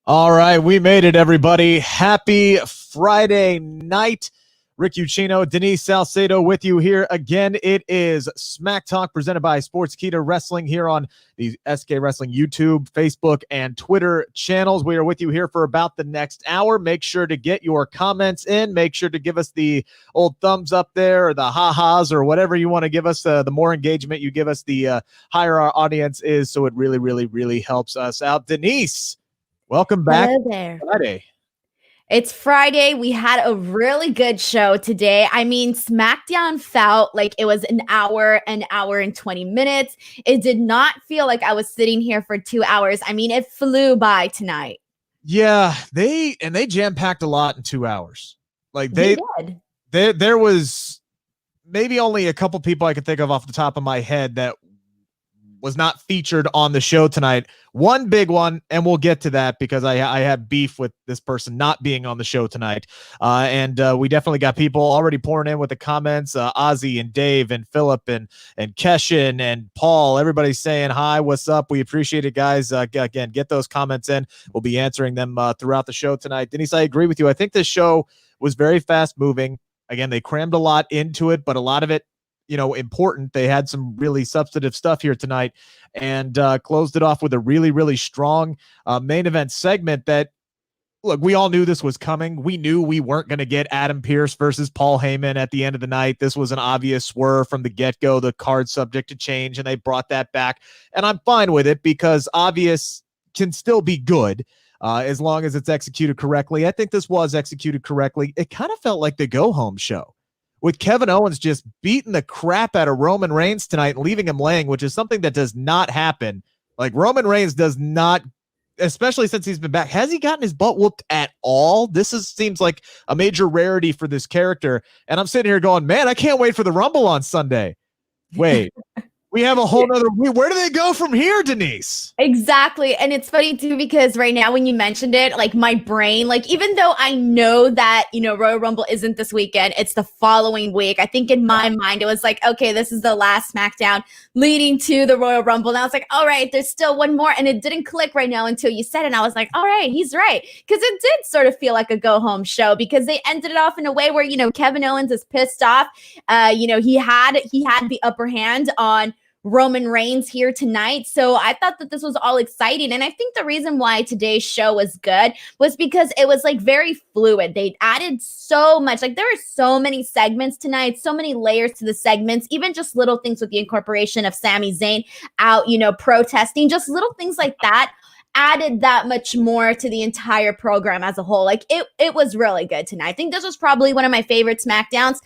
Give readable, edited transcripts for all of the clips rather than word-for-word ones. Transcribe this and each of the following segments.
All right, we made it, everybody. Happy Friday night. Rick Ucchino, Denise Salcedo with you here again. It is Smack Talk presented by Sportskeeda Wrestling here on the SK Wrestling YouTube, Facebook, and Twitter channels. We are with you here for about the next hour. Make sure to get your comments in. Make sure to give us the old thumbs up there or the ha-has or whatever you want to give us. The more engagement you give us, the higher our audience is. So it really, really, really helps us out. Denise, welcome back. Hello there. Friday. It's Friday. We had a really good show today. I mean, SmackDown felt like it was an hour and 20 minutes. It did not feel like I was sitting here for 2 hours. I mean, it flew by tonight. Yeah, they jam-packed a lot in 2 hours. Like They did. there was maybe only a couple people I could think of off the top of my head that was not featured on the show tonight. One big one, and we'll get to that because I have beef with this person not being on the show tonight. And we definitely got people already pouring in with the comments. Ozzy and Dave and Philip and Keshin and Paul, everybody's saying hi, what's up? We appreciate it, guys. Again, get those comments in. We'll be answering them throughout the show tonight. Denise, I agree with you. I think this show was very fast moving. Again, they crammed a lot into it, but a lot of it, important. They had some really substantive stuff here tonight and closed it off with a really, really strong main event segment that, look, we all knew this was coming. We knew we weren't going to get Adam Pearce versus Paul Heyman at the end of the night. This was an obvious swerve from the get-go, the card subject to change, and they brought that back. And I'm fine with it because obvious can still be good as long as it's executed correctly. I think this was executed correctly. It kind of felt like the go-home show, with Kevin Owens just beating the crap out of Roman Reigns tonight and leaving him laying, which is something that does not happen. Like, Roman Reigns does not, especially since he's been back. Has he gotten his butt whooped at all? Seems like a major rarity for this character. And I'm sitting here going, man, I can't wait for the Rumble on Sunday. Wait. We have a whole nother. Where do they go from here, Denise? Exactly. And it's funny too, because right now when you mentioned it, like my brain, like even though I know that, Royal Rumble isn't this weekend, it's the following week. I think in my mind, it was like, okay, this is the last SmackDown leading to the Royal Rumble. And I was like, all right, there's still one more. And it didn't click right now until you said it. And I was like, all right, he's right. Because it did sort of feel like a go home show because they ended it off in a way where, Kevin Owens is pissed off. He had the upper hand on Roman Reigns here tonight. So I thought that this was all exciting. And I think the reason why today's show was good was because it was like very fluid. They added so much. Like there were so many segments tonight, so many layers to the segments, even just little things with the incorporation of Sami Zayn out, protesting, just little things like that added that much more to the entire program as a whole. Like it was really good tonight. I think this was probably one of my favorite SmackDowns.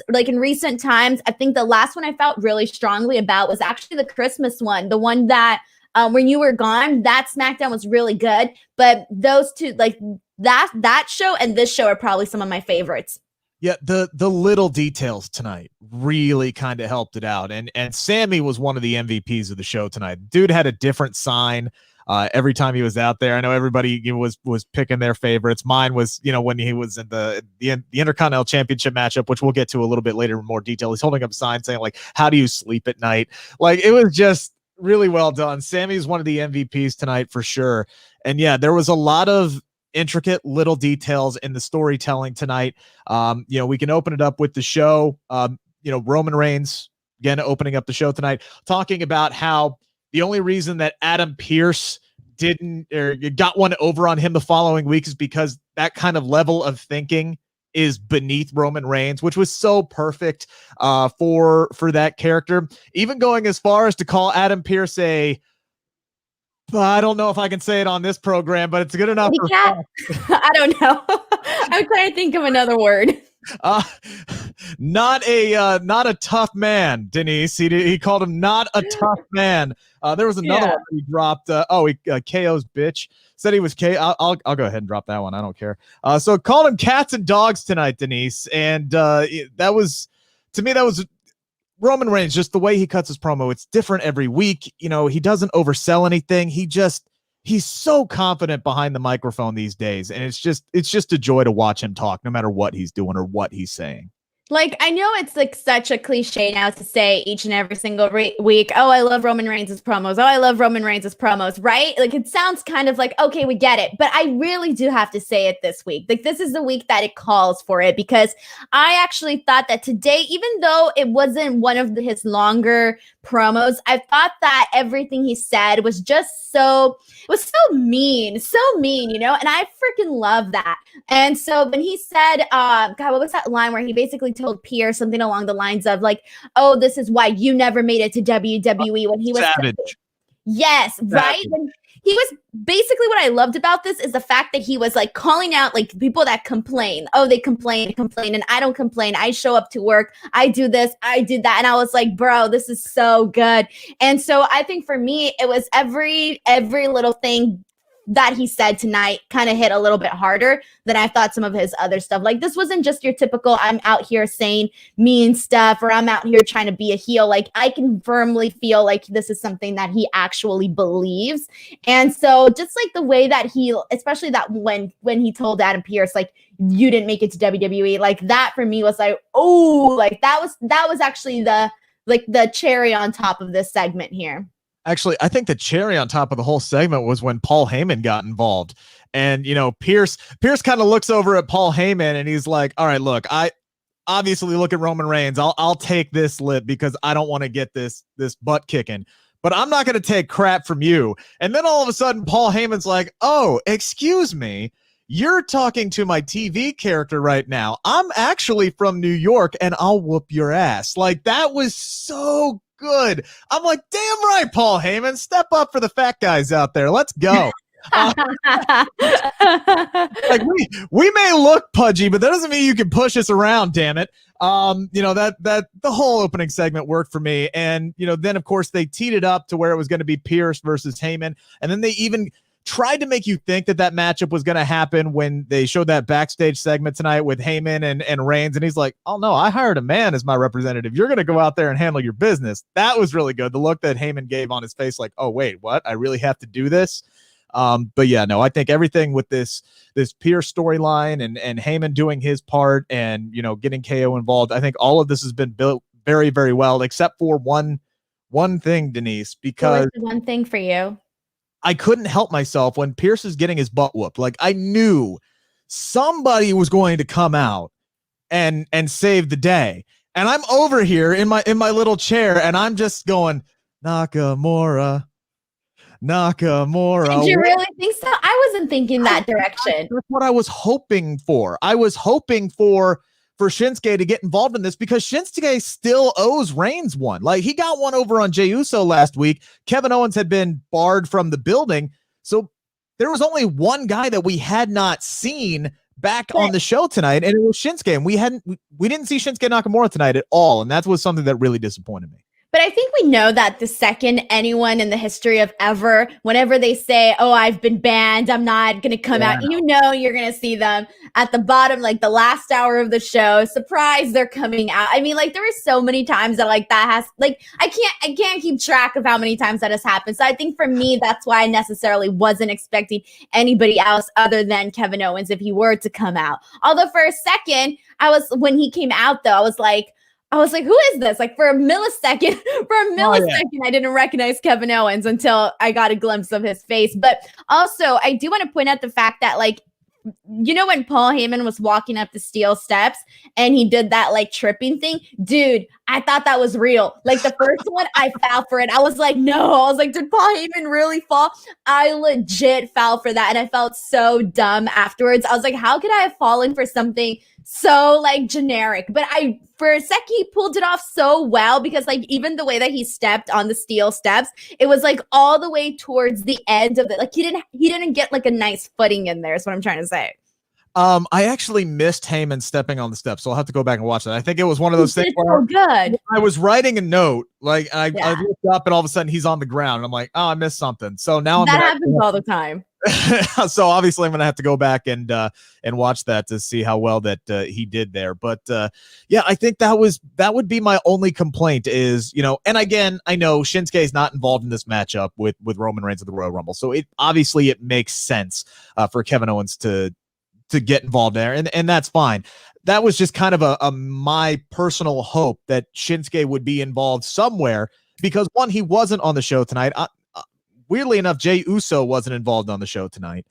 Like in recent times, I think the last one I felt really strongly about was actually the Christmas one, the one that when you were gone. That SmackDown was really good. But those two, like that show and this show, are probably some of my favorites. Yeah, the little details tonight really kind of helped it out. And Sammy was one of the MVPs of the show tonight. Dude had a different sign every time he was out there. I know everybody was picking their favorites. Mine was, when he was in the Intercontinental Championship matchup, which we'll get to a little bit later in more detail. He's holding up a sign saying, like, how do you sleep at night? Like, it was just really well done. Sammy's one of the MVPs tonight for sure. And yeah, there was a lot of intricate little details in the storytelling tonight. We can open it up with the show. Roman Reigns, again, opening up the show tonight, talking about how the only reason that Adam Pearce didn't or got one over on him the following week is because that kind of level of thinking is beneath Roman Reigns, which was so perfect for that character. Even going as far as to call Adam Pearce I don't know if I can say it on this program, but it's good enough. I don't know. I'm trying to think of another word. Not a tough man, Denise. He called him not a tough man. There was another one he dropped. KO's bitch. Said he was K. I'll go ahead and drop that one. I don't care. So called him cats and dogs tonight, Denise. And that was Roman Reigns, just the way he cuts his promo. It's different every week. He doesn't oversell anything. He's so confident behind the microphone these days. And it's just a joy to watch him talk, no matter what he's doing or what he's saying. Like, I know it's like such a cliche now to say each and every single week, oh, I love Roman Reigns' promos. Oh, I love Roman Reigns' promos, right? Like, it sounds kind of like, okay, we get it. But I really do have to say it this week. Like, this is the week that it calls for it, because I actually thought that today, even though it wasn't one of his longer promos, I thought that everything he said was just so mean, and I freaking love that. And so when he said, God, what was that line where he basically told Pierce something along the lines of like, oh, this is why you never made it to WWE, when he was Savage. Yes, Savage. right? And he was basically, what I loved about this is the fact that he was like calling out like people that complain. Oh, they complain, and I don't complain. I show up to work. I do this, I did that. And I was like, bro, this is so good. And so I think for me, it was every little thing that he said tonight kind of hit a little bit harder than I thought some of his other stuff. Like, this wasn't just your typical, I'm out here saying mean stuff, or I'm out here trying to be a heel. Like, I can firmly feel like this is something that he actually believes. And so just like the way that he, especially that when he told Adam Pearce, like, you didn't make it to WWE, like that for me was like, oh, like that was actually the cherry on top of this segment here. Actually, I think the cherry on top of the whole segment was when Paul Heyman got involved. And, Pierce kind of looks over at Paul Heyman and he's like, all right, look, I obviously look at Roman Reigns. I'll take this lip because I don't want to get this butt kicking, but I'm not going to take crap from you. And then all of a sudden, Paul Heyman's like, oh, excuse me. You're talking to my TV character right now. I'm actually from New York and I'll whoop your ass. Like, that was so good. I'm like, damn right, Paul Heyman, step up for the fat guys out there. Let's go. Like, we may look pudgy, but that doesn't mean you can push us around, damn it. That the whole opening segment worked for me. And, then of course they teed it up to where it was going to be Pierce versus Heyman. And then they even tried to make you think that matchup was going to happen when they showed that backstage segment tonight with Heyman and Reigns. And he's like, oh no, I hired a man as my representative. You're going to go out there and handle your business. That was really good. The look that Heyman gave on his face, like, oh wait, what? I really have to do this. But yeah, no, I think everything with this Pierce storyline and Heyman doing his part and, getting KO involved, I think all of this has been built very, very well, except for one thing, Denise, because the one thing for you. I couldn't help myself when Pierce is getting his butt whooped. Like, I knew somebody was going to come out and save the day. And I'm over here in my little chair and I'm just going, Nakamura. Did you really think so? I wasn't thinking that direction. That's what I was hoping for. I was hoping for Shinsuke to get involved in this because Shinsuke still owes Reigns one. Like, he got one over on Jey Uso last week. Kevin Owens had been barred from the building. So there was only one guy that we had not seen back on the show tonight, and it was Shinsuke. And we didn't see Shinsuke Nakamura tonight at all. And that was something that really disappointed me. But I think we know that the second anyone in the history of ever, whenever they say, oh, I've been banned, I'm not going to come out, you're going to see them at the bottom, like the last hour of the show. Surprise, they're coming out. I mean, like, there were so many times that like that has, like, I can't keep track of how many times that has happened. So I think for me, that's why I necessarily wasn't expecting anybody else other than Kevin Owens if he were to come out. Although for a second, when he came out though, I was like, who is this? Like, for a millisecond, I didn't recognize Kevin Owens until I got a glimpse of his face. But also, I do want to point out the fact that, like, when Paul Heyman was walking up the steel steps and he did that, like, tripping thing, dude, I thought that was real. Like, the first one, I fell for it. I was like, no. I was like, did Paul Heyman really fall? I legit fell for that. And I felt so dumb afterwards. I was like, how could I have fallen for something so, like, generic? But for a sec, he pulled it off so well because, like, even the way that he stepped on the steel steps, it was like all the way towards the end of it. Like, he didn't get like a nice footing in there is what I'm trying to say. I actually missed Heyman stepping on the steps, so I'll have to go back and watch that. I think it was one of those things where good. I was writing a note, like, I looked up and all of a sudden he's on the ground. And I'm like, oh, I missed something. So now that happens all the time. So obviously I'm going to have to go back and watch that to see how well that he did there. But yeah, I think that would be my only complaint is, and again, I know Shinsuke is not involved in this matchup with Roman Reigns at the Royal Rumble. So it makes sense for Kevin Owens to to get involved there, and that's fine. That was just kind of a my personal hope that Shinsuke would be involved somewhere, because one, he wasn't on the show tonight. Weirdly enough, Jey Uso wasn't involved on the show tonight.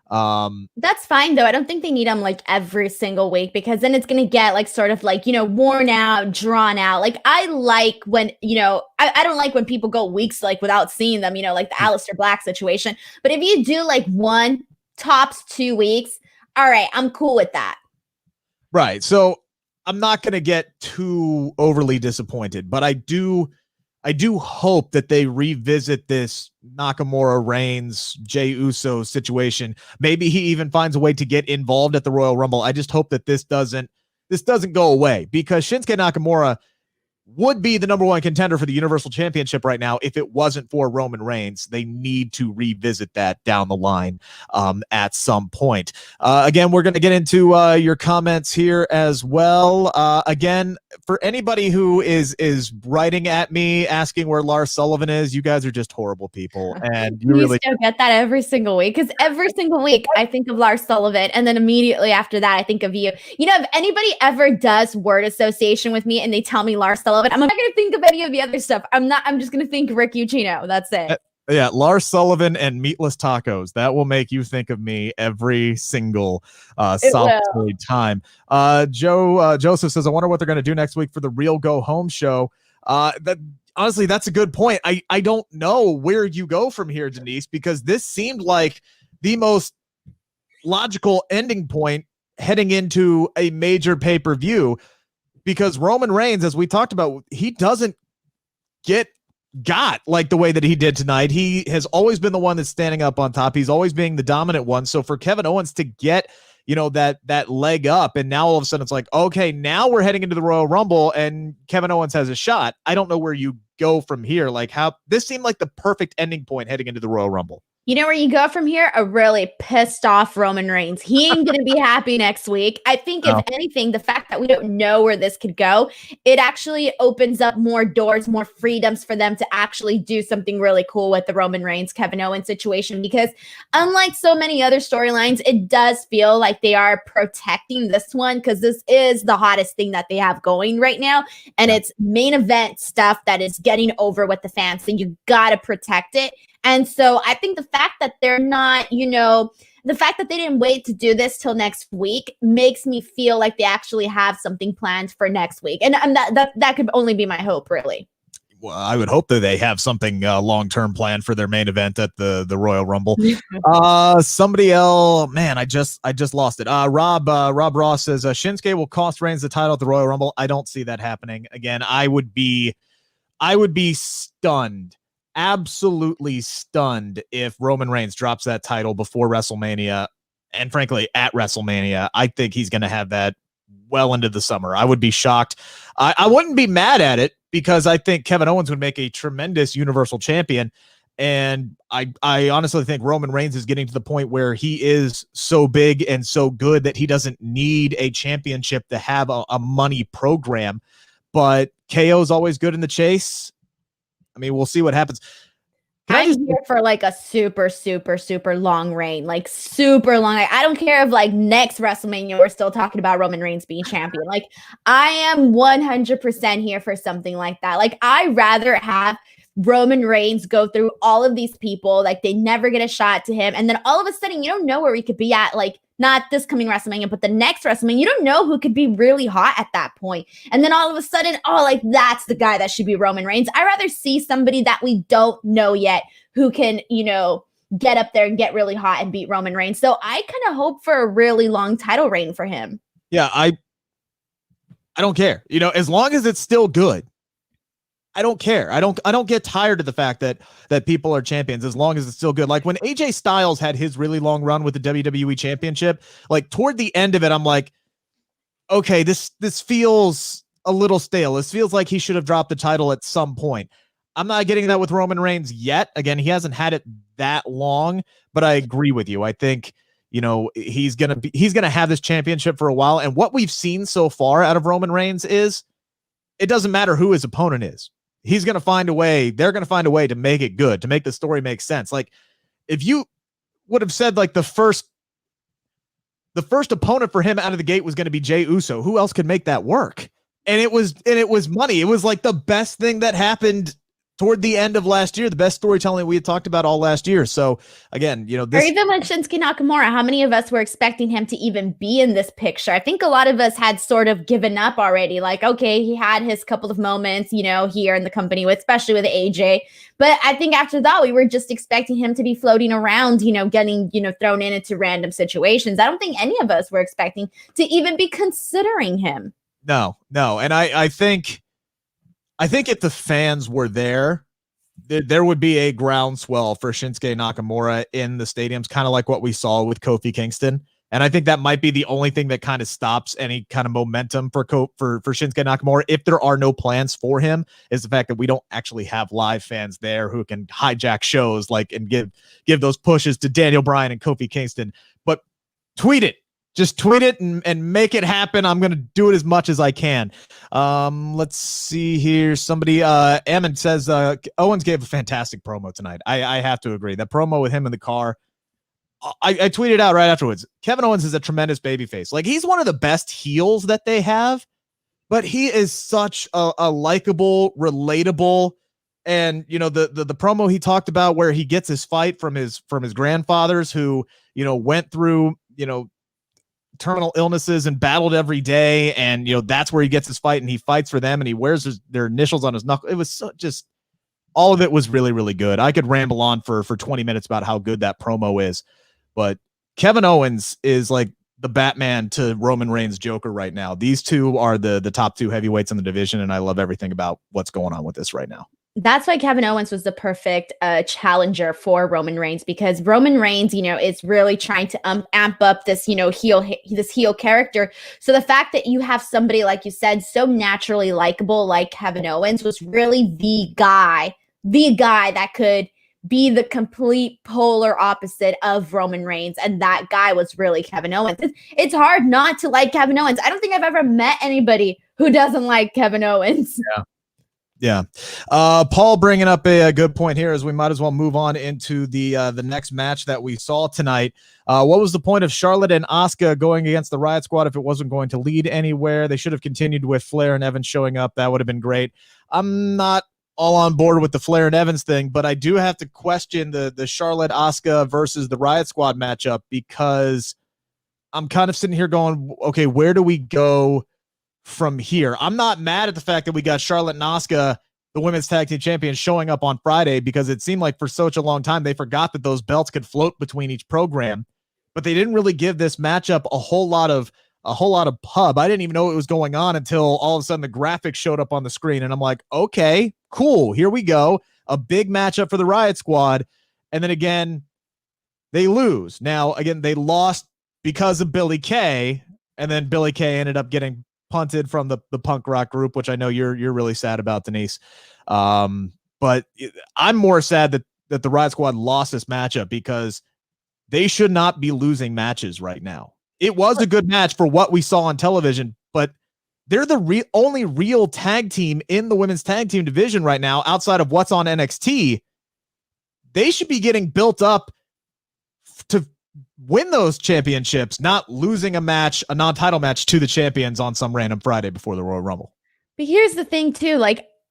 That's fine though. I don't think they need him like every single week, because then it's gonna get like sort of like, worn out, drawn out. Like I like when, I don't like when people go weeks like without seeing them, like the Aleister Black situation. But if you do like 1, tops 2 weeks, all right, I'm cool with that. Right. So I'm not gonna get too overly disappointed, but I do hope that they revisit this Nakamura Reigns Jey Uso situation. Maybe he even finds a way to get involved at the Royal Rumble. I just hope that this doesn't go away, because Shinsuke Nakamura would be the number 1 contender for the Universal Championship right now if it wasn't for Roman Reigns. They need to revisit that down the line at some point. Again, we're going to get into your comments here as well. Again, for anybody who is writing at me asking where Lars Sullivan is, you guys are just horrible people. And you really still get that every single week, because every single week I think of Lars Sullivan, and then immediately after that I think of you. If anybody ever does word association with me and they tell me Lars Sullivan, I'm not going to think of any of the other stuff. I'm just going to think Rick Ucchino. That's it. Yeah, Lars Sullivan and meatless tacos. That will make you think of me every single solitary time. Joseph says, I wonder what they're going to do next week for the Real Go Home show. Honestly, that's a good point. I don't know where you go from here, Denise, because this seemed like the most logical ending point heading into a major pay-per-view, because Roman Reigns, as we talked about, he doesn't got like the way that he did tonight. He has always been the one that's standing up on top. He's always being the dominant one. So for Kevin Owens to get, that leg up, and now all of a sudden it's like, okay, now we're heading into the Royal Rumble and Kevin Owens has a shot. I don't know where you go from here. Like, how this seemed like the perfect ending point heading into the Royal Rumble. You know where you go from here? A really pissed off Roman Reigns. He ain't going to be happy next week. I think if anything, the fact that we don't know where this could go, it actually opens up more doors, more freedoms for them to actually do something really cool with the Roman Reigns, Kevin Owens situation. Because unlike so many other storylines, it does feel like they are protecting this one, because this is the hottest thing that they have going right now. And it's main event stuff that is getting over with the fans. So you got to protect it. And so I think the fact that they're not, the fact that they didn't wait to do this till next week makes me feel like they actually have something planned for next week. And that could only be my hope, really. Well, I would hope that they have something long-term planned for their main event at the Royal Rumble. Somebody else, man, I just lost it. Rob Ross says Shinsuke will cost Reigns the title at the Royal Rumble. I don't see that happening. Again, I would be stunned. Absolutely stunned if Roman Reigns drops that title before WrestleMania, and frankly at WrestleMania. I think he's going to have that well into the summer. I would be shocked. I wouldn't be mad at it, because I think Kevin Owens would make a tremendous Universal Champion, and I honestly think Roman Reigns is getting to the point where he is so big and so good that he doesn't need a championship to have a money program. But KO is always good in the chase. I mean, we'll see what happens. I'm here for like a super, super, super long reign, like super long. I don't care if like next WrestleMania we're still talking about Roman Reigns being champion. Like I am 100% here for something like that. Like I rather have Roman Reigns go through all of these people, like they never get a shot to him, and then all of a sudden you don't know where we could be at, like not this coming WrestleMania, but the next WrestleMania. You don't know who could be really hot at that point. And then all of a sudden, like that's the guy that should be Roman Reigns. I'd rather see somebody that we don't know yet who can, get up there and get really hot and beat Roman Reigns. So I kind of hope for a really long title reign for him. Yeah, I don't care. As long as it's still good. I don't care. I don't get tired of the fact that people are champions as long as it's still good. Like when AJ Styles had his really long run with the WWE Championship, like toward the end of it, I'm like, okay, this feels a little stale. This feels like he should have dropped the title at some point. I'm not getting that with Roman Reigns yet. Again, he hasn't had it that long, but I agree with you. I think, he's going to have this championship for a while. And what we've seen so far out of Roman Reigns is it doesn't matter who his opponent is. He's going to find a way. They're going to find a way to make it good, to make the story make sense. Like if you would have said like the first the first opponent for him out of the gate was going to be Jey Uso. Who else could make that work? And it was money. It was like the best thing that happened toward the end of last year, the best storytelling we had talked about all last year. So again, or even with Shinsuke Nakamura, how many of us were expecting him to even be in this picture? I think a lot of us had sort of given up already. Like, okay, he had his couple of moments, here in the company, especially with AJ. But I think after that, we were just expecting him to be floating around, getting, thrown into random situations. I don't think any of us were expecting to even be considering him. No. And I think if the fans were there would be a groundswell for Shinsuke Nakamura in the stadiums, kind of like what we saw with Kofi Kingston. And I think that might be the only thing that kind of stops any kind of momentum for Shinsuke Nakamura, if there are no plans for him, is the fact that we don't actually have live fans there who can hijack shows and give those pushes to Daniel Bryan and Kofi Kingston. But tweet it. Just tweet it and make it happen. I'm going to do it as much as I can. Let's see here. Somebody, Ammon says, Owens gave a fantastic promo tonight. I have to agree. That promo with him in the car, I tweeted out right afterwards. Kevin Owens is a tremendous babyface. Like, he's one of the best heels that they have, but he is such a likable, relatable, and the promo he talked about where he gets his fight from his grandfathers who went through terminal illnesses and battled every day, and that's where he gets his fight, and he fights for them, and he wears their initials on his knuckle. It was just all of it was really, really good. I could ramble on for 20 minutes about how good that promo is, but Kevin Owens is like the Batman to Roman Reigns' Joker right now. These two are the top two heavyweights in the division, and I love everything about what's going on with this right now. That's why Kevin Owens was the perfect challenger for Roman Reigns, because Roman Reigns, is really trying to amp up this, heel character. So the fact that you have somebody, like you said, so naturally likable like Kevin Owens was really the guy that could be the complete polar opposite of Roman Reigns. And that guy was really Kevin Owens. It's hard not to like Kevin Owens. I don't think I've ever met anybody who doesn't like Kevin Owens. Yeah. Paul bringing up a good point here, as we might as well move on into the next match that we saw tonight. What was the point of Charlotte and Asuka going against the Riot Squad if it wasn't going to lead anywhere? They should have continued with Flair and Evans showing up. That would have been great. I'm not all on board with the Flair and Evans thing, but I do have to question the Charlotte Asuka versus the Riot Squad matchup, because I'm kind of sitting here going, okay, where do we go from here? I'm not mad at the fact that we got Charlotte and Asuka, the women's tag team champions, showing up on Friday, because it seemed like for such a long time they forgot that those belts could float between each program, but they didn't really give this matchup a whole lot of pub. I didn't even know what was going on until all of a sudden the graphics showed up on the screen, and I'm like, okay, cool, here we go, a big matchup for the Riot Squad. And then again, they lose. Now again, they lost because of Billie Kay, and then Billie Kay ended up getting punted from the punk rock group, which I know you're really sad about, Denise. But I'm more sad that the Riot Squad lost this matchup, because they should not be losing matches right now. It was a good match for what we saw on television, but they're the only real tag team in the women's tag team division right now, outside of what's on NXT. They should be getting built up to win those championships, not losing a non-title match to the champions on some random Friday before the Royal Rumble. But here's the thing too,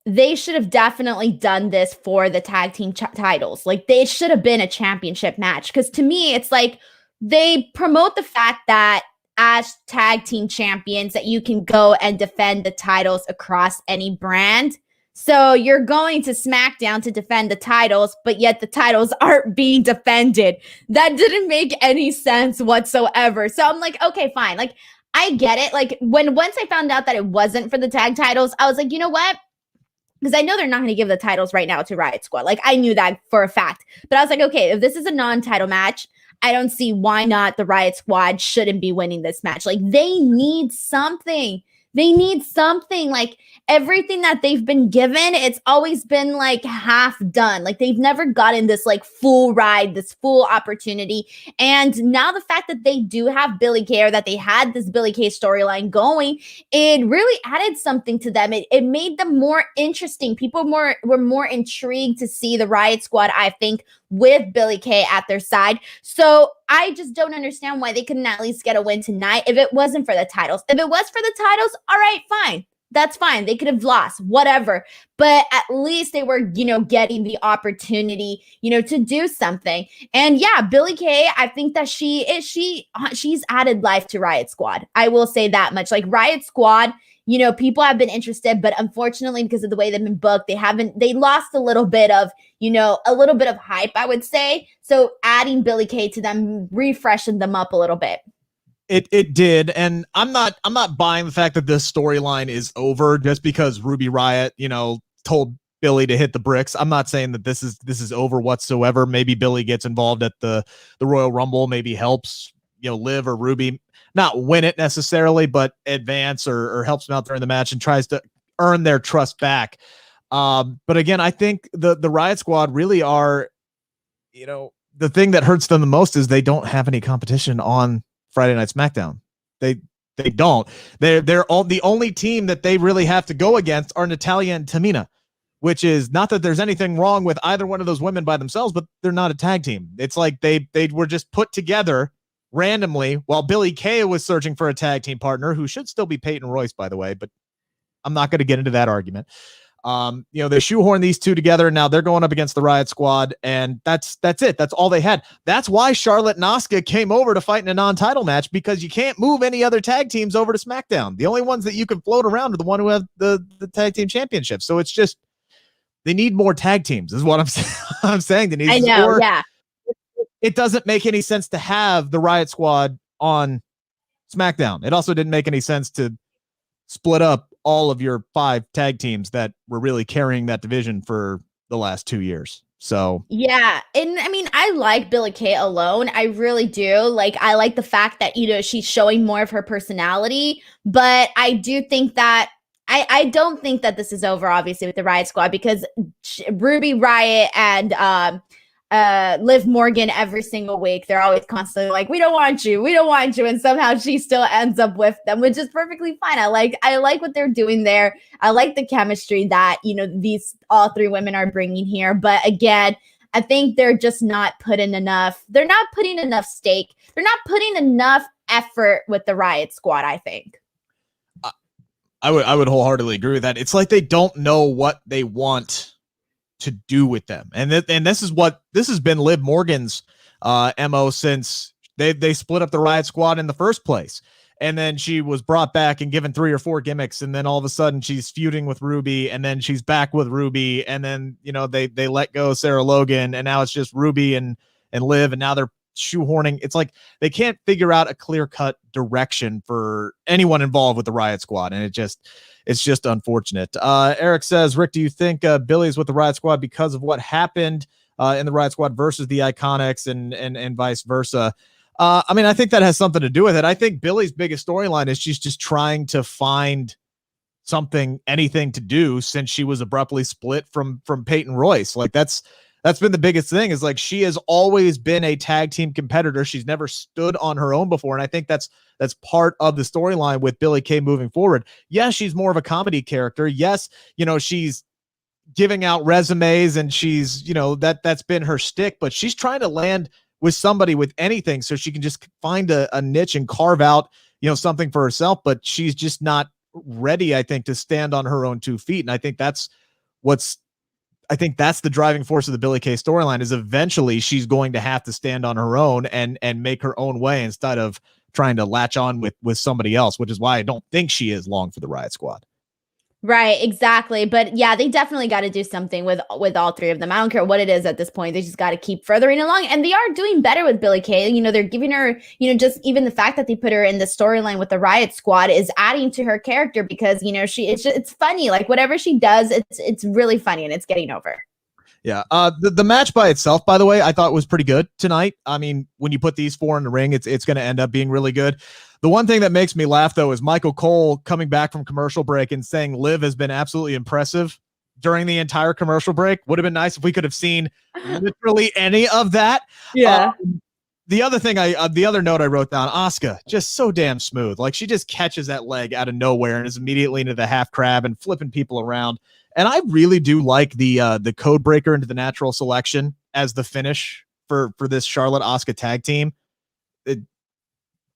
they should have definitely done this for the tag team titles. They should have been a championship match, because to me, it's like they promote the fact that as tag team champions that you can go and defend the titles across any brand. So you're going to SmackDown to defend the titles, but yet the titles aren't being defended. That didn't make any sense whatsoever. So I'm like, okay, fine. I get it. Once I found out that it wasn't for the tag titles, I was like, you know what? Because I know they're not going to give the titles right now to Riot Squad. I knew that for a fact. But I was like, okay, if this is a non-title match, I don't see why not the Riot Squad shouldn't be winning this match. They need something. They need something. Everything that they've been given, it's always been half done. They've never gotten this full ride, this full opportunity. And now the fact that they do have Billie Kay, or that they had this Billie Kay storyline going, it really added something to them. It made them more interesting. People were more intrigued to see the Riot Squad, I think, with Billie Kay at their side. So I just don't understand why they couldn't at least get a win tonight if it wasn't for the titles. If it was for the titles, all right, fine. That's fine. They could have lost, whatever. But at least they were, getting the opportunity, to do something. And yeah, Billie Kay, I think that she's added life to Riot Squad. I will say that much. Like Riot Squad, people have been interested, but unfortunately, because of the way they've been booked, they lost a little bit of, hype, I would say. So adding Billie Kay to them, refreshing them up a little bit. It did, and I'm not buying the fact that this storyline is over just because Ruby Riott, told Billie to hit the bricks. I'm not saying that this is over whatsoever. Maybe Billie gets involved at the Royal Rumble, maybe helps, Liv or Ruby not win it necessarily, but advance or helps them out during the match and tries to earn their trust back. But again, I think the Riot Squad really are, the thing that hurts them the most is they don't have any competition on Friday Night SmackDown. They don't. They're all the only team that they really have to go against are Natalya and Tamina, which is not that there's anything wrong with either one of those women by themselves, but they're not a tag team. It's like they were just put together randomly while Billie Kay was searching for a tag team partner who should still be Peyton Royce, by the way, but I'm not going to get into that argument. They shoehorn these two together. Now they're going up against the Riot Squad, and that's it. That's all they had. That's why Charlotte and Asuka came over to fight in a non-title match, because you can't move any other tag teams over to SmackDown. The only ones that you can float around are the one who have the tag team championship. So it's just, they need more tag teams is what I'm saying, Denise. I know, yeah. It doesn't make any sense to have the Riot Squad on SmackDown. It also didn't make any sense to split up all of your 5 tag teams that were really carrying that division for the last 2 years. So yeah, and I mean, I like Billie Kay alone. I really do. Like, I like the fact that she's showing more of her personality. But I do think that I don't think that this is over, obviously, with the Riot Squad, because Ruby Riott and Liv Morgan every single week, they're always constantly like, we don't want you, and somehow she still ends up with them, which is perfectly fine. I like what they're doing there. I like the chemistry that these all 3 women are bringing here. But again, I think they're just not putting enough. They're not putting enough stake. They're not putting enough effort with the Riot Squad, I think. I would wholeheartedly agree with that. It's like they don't know what they want to do with them, and this has been Liv Morgan's MO since they split up the Riot Squad in the first place, and then she was brought back and given 3 or 4 gimmicks, and then all of a sudden she's feuding with Ruby, and then she's back with Ruby, and then they let go of Sarah Logan, and now it's just Ruby and Liv, and now they're shoehorning. It's like they can't figure out a clear-cut direction for anyone involved with the Riot Squad, and it's just unfortunate. Eric says, Rick, do you think Billie's with the Riot Squad because of what happened in the Riot Squad versus the Iconics and vice versa? I mean, I think that has something to do with it. I think Billie's biggest storyline is she's just trying to find anything to do since she was abruptly split from Peyton Royce. Like that's been the biggest thing, is like she has always been a tag team competitor. She's never stood on her own before. And I think that's part of the storyline with Billie Kay moving forward. Yes, she's more of a comedy character. Yes, she's giving out resumes and she's, that's been her shtick, but she's trying to land with somebody with anything so she can just find a niche and carve out, something for herself. But she's just not ready, I think, to stand on her own 2 feet. And I think that's the driving force of the Billie Kay storyline, is eventually she's going to have to stand on her own and make her own way instead of trying to latch on with somebody else, which is why I don't think she is long for the Riot Squad. Right, exactly. But yeah, they definitely got to do something with all 3 of them. I don't care what it is at this point. They just got to keep furthering along. And they are doing better with Billie Kay. They're giving her, just even the fact that they put her in the storyline with the Riot Squad is adding to her character, because, it's funny. Like, whatever she does, it's really funny and it's getting over. Yeah. The match by itself, by the way, I thought was pretty good tonight. I mean, when you put these 4 in the ring, it's going to end up being really good. The one thing that makes me laugh, though, is Michael Cole coming back from commercial break and saying Liv has been absolutely impressive during the entire commercial break. Would have been nice if we could have seen literally any of that. Yeah. The other thing the other note I wrote down, Asuka, just so damn smooth. Like, she just catches that leg out of nowhere and is immediately into the half crab and flipping people around. And I really do like the code breaker into the natural selection as the finish for this Charlotte Asuka tag team.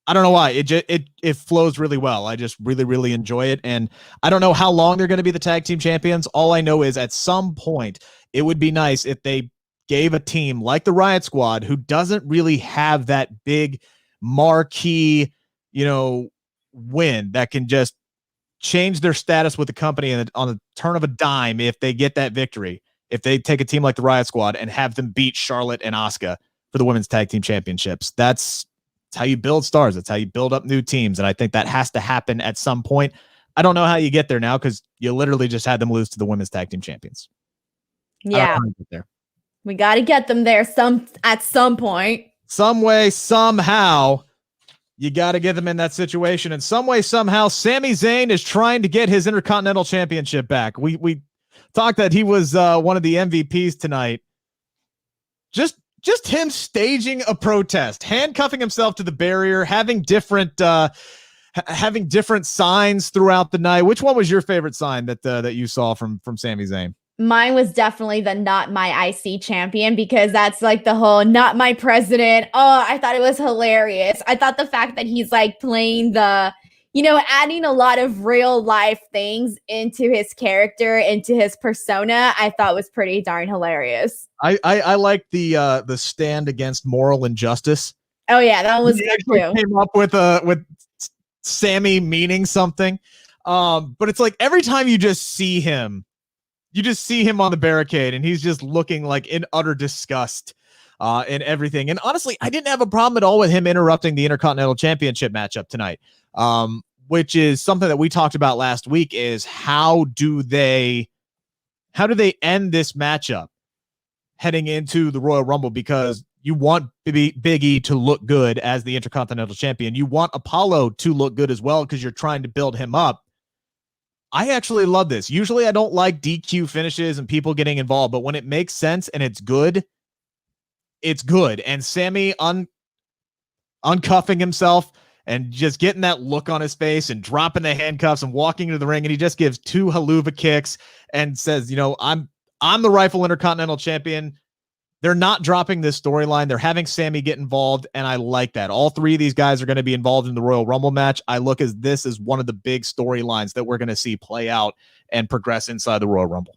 I don't know why it flows really well. I just really enjoy it, and I don't know how long they're going to be the tag team champions. All I know is at some point it would be nice if they gave a team like the Riot Squad, who doesn't really have that big marquee, win that can just change their status with the company and on the turn of a dime. If they get that victory, if they take a team like the Riot Squad and have them beat Charlotte and Asuka for the women's tag team championships, that's how you build stars. That's how you build up new teams. And I think that has to happen at some point. I don't know how you get there now, because you literally just had them lose to the women's tag team champions. Yeah. There. We got to get them there at some point. Some way, somehow, you got to get them in that situation. And some way, somehow, Sami Zayn is trying to get his Intercontinental Championship back. We talked that he was one of the MVPs tonight. Just him staging a protest, handcuffing himself to the barrier, having different signs throughout the night. Which one was your favorite sign that you saw from Sami Zayn? Mine was definitely the "not my IC champion," because that's like the whole "not my president." Oh, I thought it was hilarious. I thought the fact that he's like playing the, adding a lot of real life things into his character, into his persona, I thought was pretty darn hilarious. I like the stand against moral injustice. Oh yeah, that was good too. Came up with Sammy meaning something, but it's like every time you just see him on the barricade, and he's just looking like in utter disgust and everything. And honestly, I didn't have a problem at all with him interrupting the Intercontinental Championship matchup tonight, which is something that we talked about last week. Is how do they end this matchup heading into the Royal Rumble? Because you want Big E to look good as the Intercontinental Champion. You want Apollo to look good as well, because you're trying to build him up. I actually love this. Usually I don't like DQ finishes and people getting involved, but when it makes sense and it's good, it's good. And Sammy uncuffing himself and just getting that look on his face and dropping the handcuffs and walking into the ring, and he just gives 2 haluva kicks and says, I'm the rightful Intercontinental Champion. They're not dropping this storyline. They're having Sammy get involved, and I like that. All 3 of these guys are going to be involved in the Royal Rumble match. I look at this as one of the big storylines that we're going to see play out and progress inside the Royal Rumble.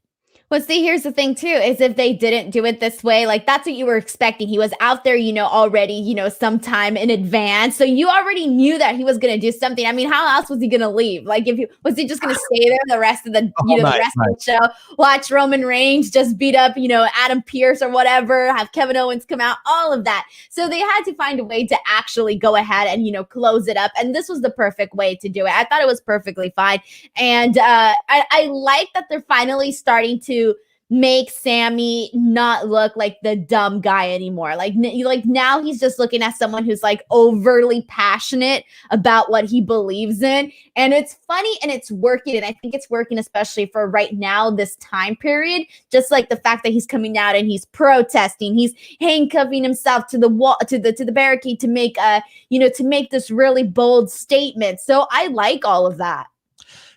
Well, see, here's the thing, too, is if they didn't do it this way, like that's what you were expecting. He was out there, already, sometime in advance. So you already knew that he was going to do something. I mean, how else was he going to leave? Like, was he just going to stay there the rest of the, of the show, watch Roman Reigns just beat up, Adam Pearce or whatever, have Kevin Owens come out, all of that. So they had to find a way to actually go ahead and, close it up. And this was the perfect way to do it. I thought it was perfectly fine. And I like that they're finally starting to make Sammy not look like the dumb guy anymore. Like now he's just looking at someone who's like overly passionate about what he believes in. And it's funny and it's working. And I think it's working especially for right now, this time period, just like the fact that he's coming out and he's protesting, he's handcuffing himself to the wall, to the barricade to make to make this really bold statement. So I like all of that.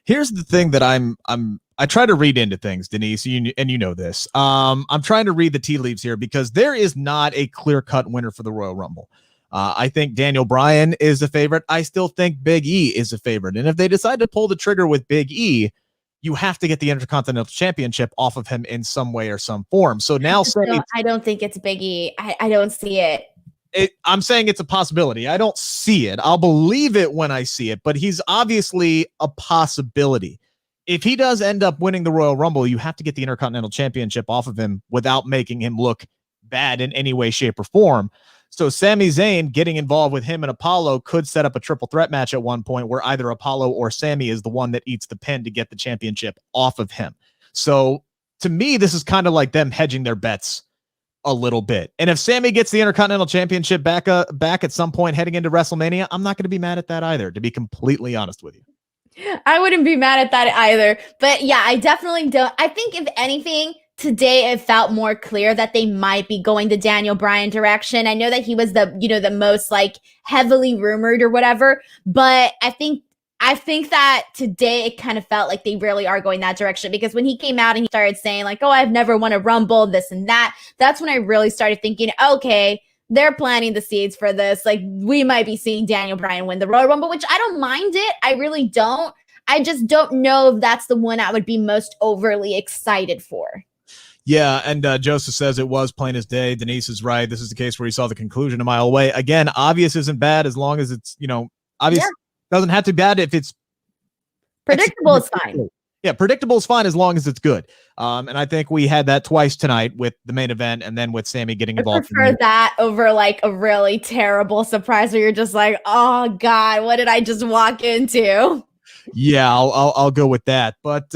Here's the thing that I try to read into things, Denise, and you know this. I'm trying to read the tea leaves here, because there is not a clear-cut winner for the Royal Rumble. I think Daniel Bryan is a favorite. I still think Big E is a favorite. And if they decide to pull the trigger with Big E, you have to get the Intercontinental Championship off of him in some way or some form. So now I don't think it's Big E. I don't see it. I'm saying it's a possibility. I don't see it. I'll believe it when I see it, but he's obviously a possibility. If he does end up winning the Royal Rumble, you have to get the Intercontinental Championship off of him without making him look bad in any way, shape, or form. So Sami Zayn getting involved with him and Apollo could set up a triple threat match at one point where either Apollo or Sami is the one that eats the pin to get the championship off of him. So to me, this is kind of like them hedging their bets a little bit. And if Sami gets the Intercontinental Championship back at some point heading into WrestleMania, I'm not going to be mad at that either, to be completely honest with you. I wouldn't be mad at that either. But yeah, I definitely don't. I think if anything, today it felt more clear that they might be going the Daniel Bryan direction. I know that he was the most like heavily rumored or whatever, but I think I think that today it kind of felt like they really are going that direction, because when he came out and he started saying like, oh, I've never won a Rumble, this and that, that's when I really started thinking, okay, they're planting the seeds for this. Like, we might be seeing Daniel Bryan win the Royal Rumble, which I don't mind it. I really don't. I just don't know if that's the one I would be most overly excited for. Yeah, and Joseph says it was plain as day. Denise is right. This is the case where he saw the conclusion a mile away. Again, obvious isn't bad as long as it's, obvious doesn't have to be bad if it's predictable is fine. Yeah, predictable is fine as long as it's good. And I think we had that twice tonight with the main event and then with Sammy getting involved. I prefer that over like a really terrible surprise where you're just like, oh God, what did I just walk into? Yeah, I'll go with that. But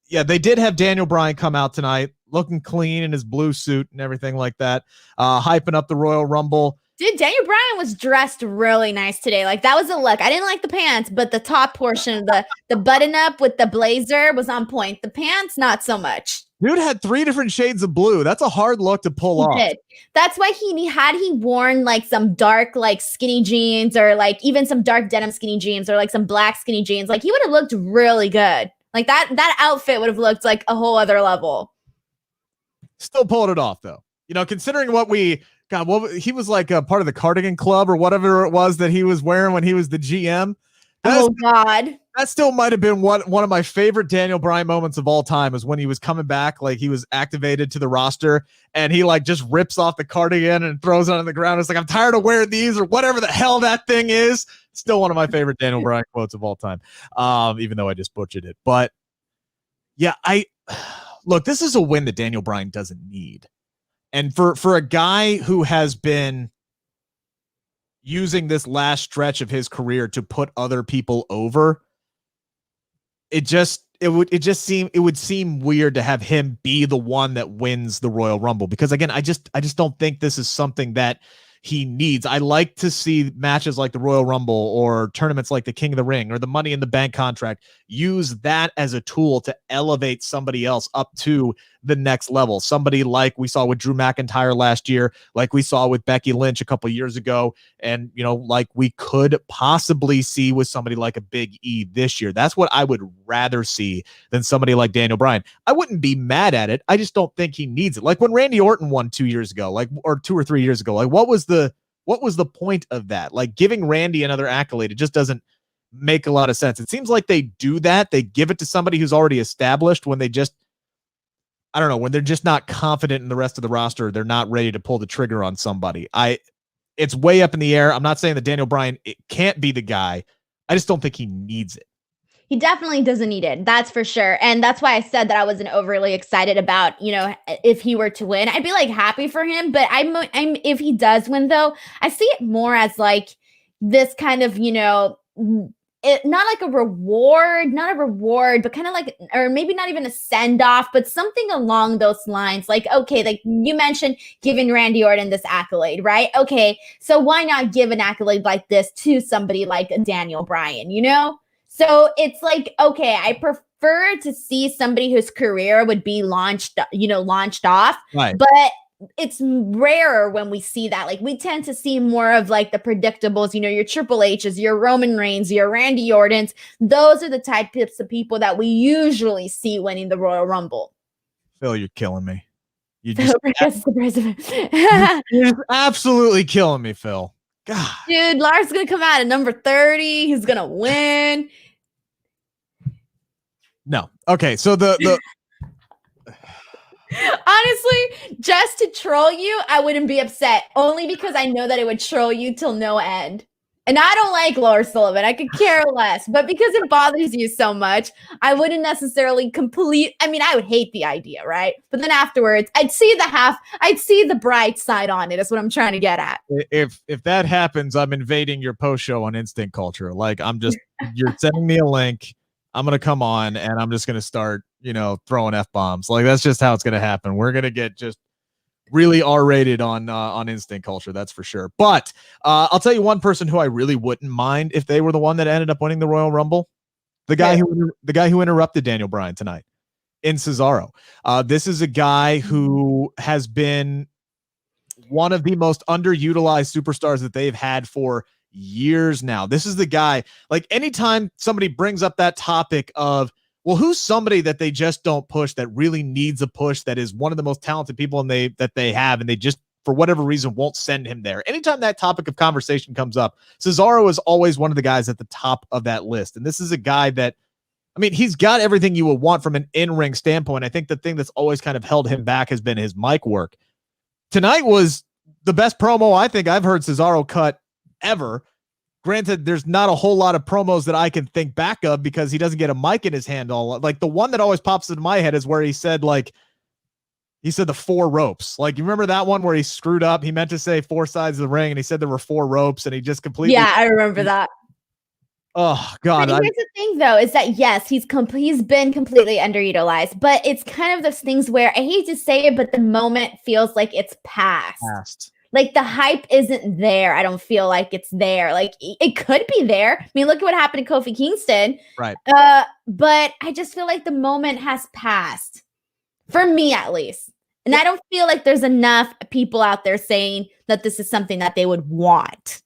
yeah, they did have Daniel Bryan come out tonight looking clean in his blue suit and everything like that, hyping up the Royal Rumble. Dude, Daniel Bryan was dressed really nice today. Like, that was a look. I didn't like the pants, but the top portion, the button up with the blazer was on point. The pants, not so much. Dude had 3 different shades of blue. That's a hard look to pull off. Did. That's why he worn like some dark like skinny jeans, or like even some dark denim skinny jeans, or like some black skinny jeans, like he would have looked really good. Like that outfit would have looked like a whole other level. Still pulling it off though. Considering what he was like a part of the Cardigan Club or whatever it was that he was wearing when he was the GM. Oh God. That still might have been one of my favorite Daniel Bryan moments of all time, is when he was coming back, like he was activated to the roster and he like just rips off the cardigan and throws it on the ground. It's like, I'm tired of wearing these, or whatever the hell that thing is. Still one of my favorite Daniel Bryan quotes of all time. Even though I just butchered it. But yeah, look, this is a win that Daniel Bryan doesn't need. And for a guy who has been using this last stretch of his career to put other people over, it would seem weird to have him be the one that wins the Royal Rumble, because again, I just don't think this is something that he needs. I like to see matches like the Royal Rumble or tournaments like the King of the Ring or the Money in the Bank contract use that as a tool to elevate somebody else up to the next level. Somebody like we saw with Drew McIntyre last year, like we saw with Becky Lynch a couple years ago, and like we could possibly see with somebody like a Big E this year. That's what I would rather see than somebody like Daniel Bryan. I wouldn't be mad at it. I just don't think he needs it. Like when Randy Orton won 2 years ago, or 2 or 3 years ago, like what was the point of that? Like giving Randy another accolade, it just doesn't make a lot of sense. It seems like they do that. They give it to somebody who's already established when when they're just not confident in the rest of the roster. They're not ready to pull the trigger on somebody. It's way up in the air. I'm not saying that Daniel Bryan can't be the guy. I just don't think he needs it. He definitely doesn't need it. That's for sure. And that's why I said that I wasn't overly excited about, if he were to win. I'd be like happy for him, but I'm if he does win though, I see it more as like this kind of, not like a reward, but kind of like, or maybe not even a send off, but something along those lines. Like, okay, like you mentioned giving Randy Orton this accolade, right? Okay, so why not give an accolade like this to somebody like Daniel Bryan, So it's like, okay, I prefer to see somebody whose career would be launched off, right. But it's rarer when we see that. Like we tend to see more of like the predictables, your Triple H's, your Roman Reigns, your Randy Ortons. Those are the types of people that we usually see winning the Royal Rumble. Phil, you're killing me. You're just absolutely killing me, Phil. God. Dude, Lars gonna come out at number 30. He's gonna win. No. Okay, so the honestly, just to troll you, I wouldn't be upset. Only because I know that it would troll you till no end. And I don't like Lars Sullivan. I could care less. But because it bothers you so much, I wouldn't necessarily I would hate the idea, right? But then afterwards, I'd see the bright side on it. Is what I'm trying to get at. If that happens, I'm invading your post show on Instinct Culture. Like you're sending me a link. I'm going to come on and I'm just going to start, throwing F-bombs. Like that's just how it's going to happen. We're going to get just really R-rated on Instinct Culture. That's for sure. But I'll tell you one person who I really wouldn't mind if they were the one that ended up winning the Royal Rumble. The guy who interrupted Daniel Bryan tonight in Cesaro. This is a guy who has been one of the most underutilized superstars that they've had for years now. This is the guy, like anytime somebody brings up that topic of, well, who's somebody that they just don't push that really needs a push, that is one of the most talented people that they have, and they just, for whatever reason, won't send him there. Anytime that topic of conversation comes up, Cesaro is always one of the guys at the top of that list. And this is a guy that, I mean, he's got everything you would want from an in-ring standpoint. I think the thing that's always kind of held him back has been his mic work. Tonight was the best promo I think I've heard Cesaro cut ever. Granted, there's not a whole lot of promos that I can think back of because he doesn't get a mic in his hand all. Like the one that always pops into my head is where he said the 4 ropes. Like, you remember that one where he screwed up? He meant to say 4 sides of the ring and he said there were 4 ropes and he just completely. Yeah, I remember that. Oh God. But here's the thing though, is that yes, he's been completely underutilized, but it's kind of those things where I hate to say it, but the moment feels like it's past. Like the hype isn't there. I don't feel like it's there. Like it could be there. I mean, look at what happened to Kofi Kingston. Right. But I just feel like the moment has passed. For me, at least. And I don't feel like there's enough people out there saying that this is something that they would want.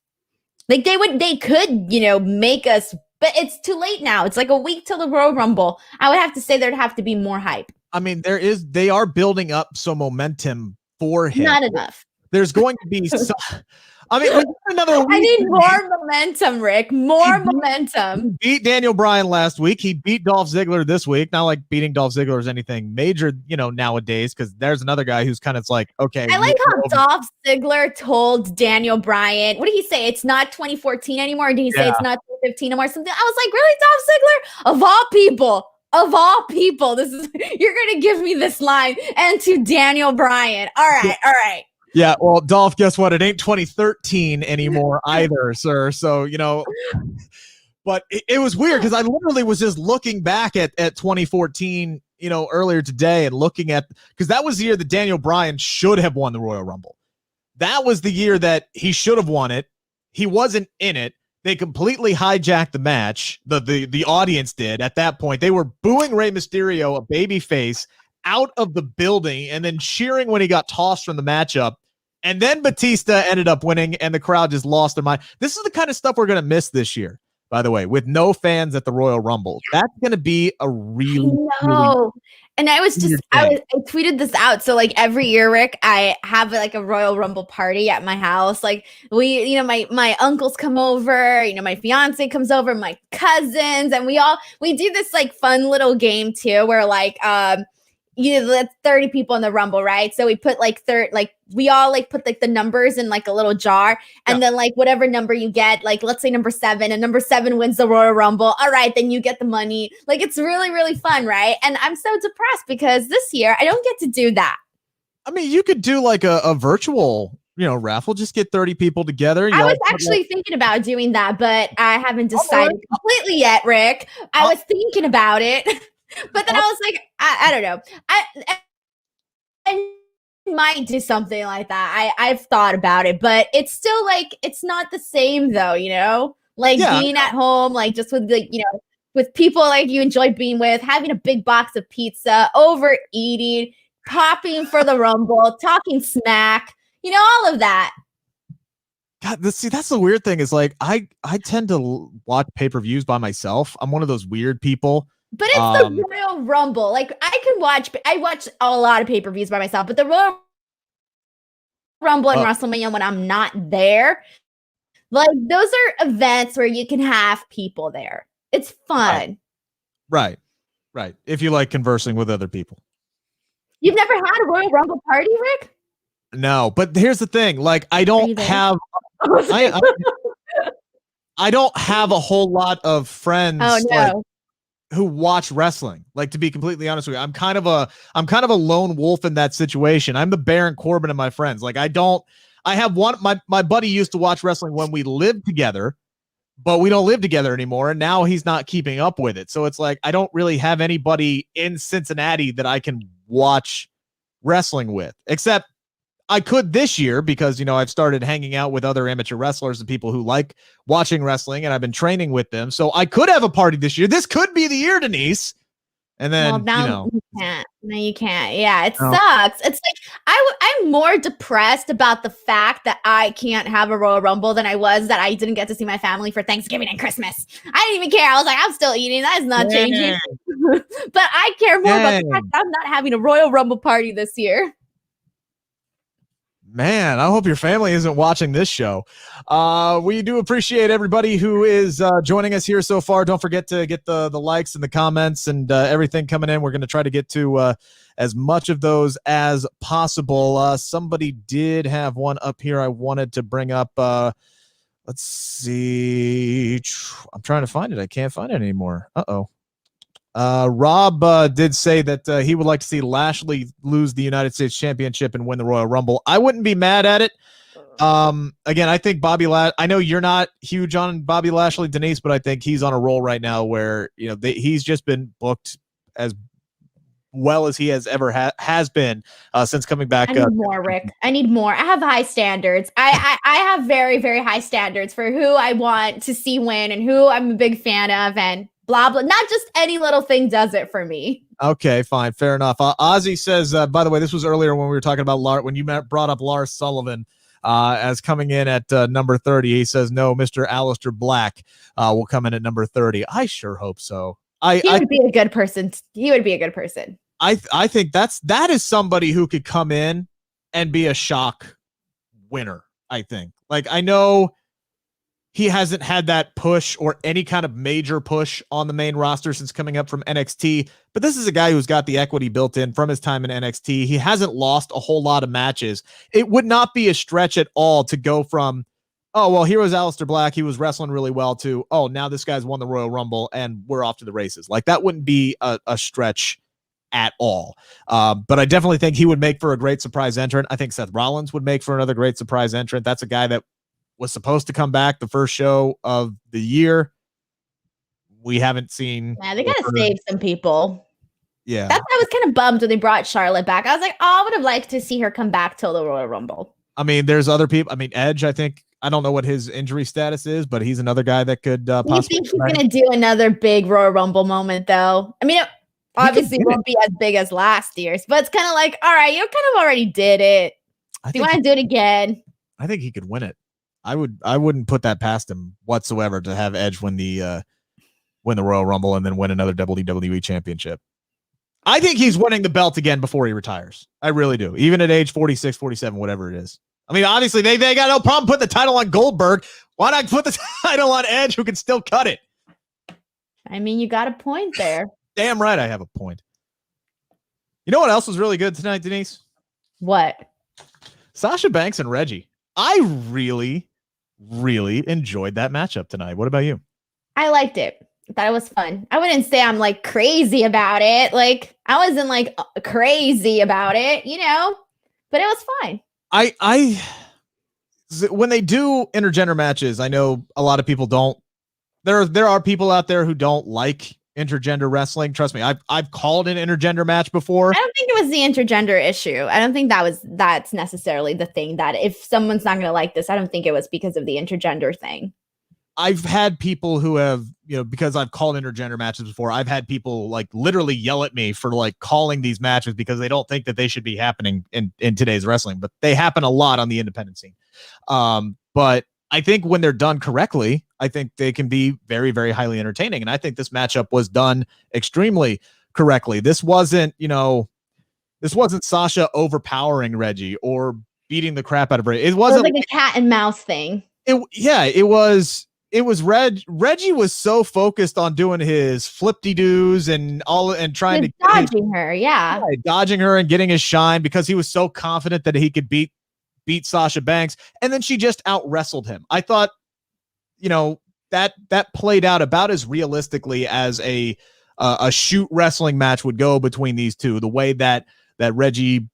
Like they could, make us, but it's too late now. It's like a week till the Royal Rumble. I would have to say there'd have to be more hype. I mean, they are building up some momentum for him. Not enough. There's going to be another week. I need more momentum, Rick. More momentum. He beat Daniel Bryan last week. He beat Dolph Ziggler this week. Not like beating Dolph Ziggler is anything major, nowadays, because there's another guy who's kind of like, okay. I like how Dolph Ziggler told Daniel Bryan, what did he say? It's not 2014 anymore. Or did he say it's not 2015 anymore? Something. I was like, really, Dolph Ziggler? Of all people, you're gonna give me this line, and to Daniel Bryan. All right. Yeah, well, Dolph, guess what? It ain't 2013 anymore either, sir. So, but it was weird because I literally was just looking back at 2014, earlier today and looking at, because that was the year that Daniel Bryan should have won the Royal Rumble. That was the year that he should have won it. He wasn't in it. They completely hijacked the match. The audience did at that point. They were booing Rey Mysterio, a babyface, out of the building and then cheering when he got tossed from the matchup. And then Batista ended up winning and the crowd just lost their mind. This is the kind of stuff we're going to miss this year, by the way, with no fans at the Royal Rumble. That's going to be a really. And I tweeted this out. So like every year, Rick, I have like a Royal Rumble party at my house. Like we, my uncles come over, my fiance comes over, my cousins, and we do this like fun little game too, where like, let 30 people in the Rumble, right? So we put we all put the numbers in like a little jar, and then like whatever number you get, like let's say number 7, and number 7 wins the Royal Rumble. All right, then you get the money. Like it's really, really fun, right? And I'm so depressed because this year I don't get to do that. I mean, you could do like a virtual, raffle. Just get 30 people together. I was actually thinking about doing that, but I haven't decided completely yet, Rick. I was thinking about it. But then I was like, I don't know. I might do something like that. I've thought about it, but it's still like, it's not the same though, being at home, like just with with people like you enjoy being with, having a big box of pizza, overeating, popping for the Rumble, talking smack, all of that. God, that's the weird thing is like, I tend to watch pay-per-views by myself. I'm one of those weird people. But it's the Royal Rumble. Like I watch a lot of pay-per-views by myself, but the Royal Rumble and WrestleMania when I'm not there, like those are events where you can have people there. It's fun. Right. If you like conversing with other people. You've never had a Royal Rumble party, Rick? No, but here's the thing. Like I don't have I don't have a whole lot of friends. Oh no. Who watch wrestling. Like, to be completely honest with you, I'm kind of a lone wolf in that situation. I'm the Baron Corbin of my friends. Like I have one, my buddy used to watch wrestling when we lived together, but we don't live together anymore. And now he's not keeping up with it. So it's like, I don't really have anybody in Cincinnati that I can watch wrestling with, except I could this year because, I've started hanging out with other amateur wrestlers and people who like watching wrestling, and I've been training with them. So I could have a party this year. This could be the year, Denise. And Well, then, now you know, you can't. No, you can't. Yeah, it no. sucks. It's like I'm more depressed about the fact that I can't have a Royal Rumble than I was that I didn't get to see my family for Thanksgiving and Christmas. I didn't even care. I was like, I'm still eating. That is not changing. But I care more about the fact that I'm not having a Royal Rumble party this year. Man, I hope your family isn't watching this show. We do appreciate everybody who is joining us here so far. Don't forget to get the likes and the comments and everything coming in. We're going to try to get to as much of those as possible. Somebody did have one up here I wanted to bring up. Let's see. I'm trying to find it. I can't find it anymore. Uh-oh. Rob did say that he would like to see Lashley lose the United States Championship and win the Royal Rumble. I wouldn't be mad at it. Again, I think I know you're not huge on Bobby Lashley, Denise, but I think he's on a roll right now where, you know, he's just been booked as well as he has ever has been since coming back. I need more, Rick. I need more. I have high standards. I have very, very high standards for who I want to see win and who I'm a big fan of, and blah, blah. Not just any little thing does it for me. Okay, fine. Fair enough. Ozzy says, by the way, this was earlier when we were talking about when you brought up Lars Sullivan as coming in at number 30. He says, no, Mr. Aleister Black will come in at number 30. I sure hope so. He would be a good person. He would be a good person. I think that is somebody who could come in and be a shock winner, I think. Like, I know he hasn't had that push or any kind of major push on the main roster since coming up from NXT, but this is a guy who's got the equity built in from his time in NXT. He hasn't lost a whole lot of matches. It would not be a stretch at all to go from, oh, well, here was Aleister Black. He was wrestling really well, to, oh, now this guy's won the Royal Rumble and we're off to the races. Like, that wouldn't be a stretch at all. But I definitely think he would make for a great surprise entrant. I think Seth Rollins would make for another great surprise entrant. That's a guy that was supposed to come back the first show of the year. We haven't seen. Yeah, they gotta save some people. Yeah. That's why I was kind of bummed when they brought Charlotte back. I was like, oh, I would have liked to see her come back till the Royal Rumble. I mean, there's other people. I mean, Edge, I don't know what his injury status is, but he's another guy that could possibly. You think he's going to do another big Royal Rumble moment, though? I mean, it obviously won't be as big as last year's, but it's kind of like, all right, you kind of already did it. Do you want to do it again? I think he could win it. I wouldn't put that past him whatsoever to have Edge win the Royal Rumble and then win another WWE championship. I think he's winning the belt again before he retires. I really do. Even at age 46, 47, whatever it is. I mean, obviously they got no problem putting the title on Goldberg. Why not put the title on Edge, who can still cut it? I mean, you got a point there. Damn right I have a point. You know what else was really good tonight, Denise? What? Sasha Banks and Reggie. I really, really enjoyed that matchup tonight. What about you? I liked it. I thought it was fun. I wouldn't say I'm like crazy about it. Like, I wasn't like crazy about it, you know, but it was fine. When they do intergender matches, I know a lot of people don't. There are people out there who don't like intergender wrestling. Trust me, I've called an intergender match before. I don't think it was the intergender issue. I don't think that's necessarily the thing, that if someone's not going to like this, I don't think it was because of the intergender thing. I've had people who have, you know, because I've called intergender matches before, I've had people like literally yell at me for like calling these matches because they don't think that they should be happening in today's wrestling, but they happen a lot on the independent scene. But I think when they're done correctly, I think they can be very, very highly entertaining. And I think this matchup was done extremely correctly. This wasn't Sasha overpowering Reggie or beating the crap out of Reggie. It wasn't like a cat and mouse thing. It was Reggie was so focused on doing his flip-de-doos and trying to dodging her. Yeah, dodging her and getting his shine because he was so confident that he could beat Sasha Banks. And then she just out wrestled him. I thought, you know, that played out about as realistically as a shoot wrestling match would go between these two. The way that Reggie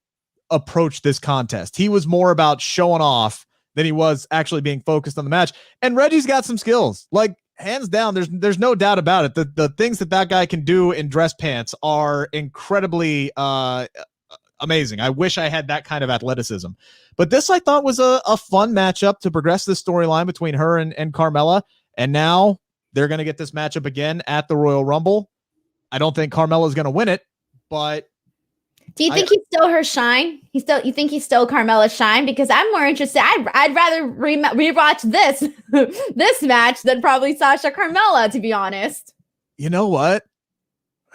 approached this contest, he was more about showing off than he was actually being focused on the match. And Reggie's got some skills, like hands down. There's no doubt about it. The things that guy can do in dress pants are incredibly amazing. I wish I had that kind of athleticism. But this, I thought, was a fun matchup to progress this storyline between her and Carmella. And now they're going to get this matchup again at the Royal Rumble. I don't think Carmella's going to win it, but do you think he stole her shine? You think he stole Carmella's shine? Because I'm more interested. I'd rather rewatch this match than probably Sasha Carmella, to be honest. You know what?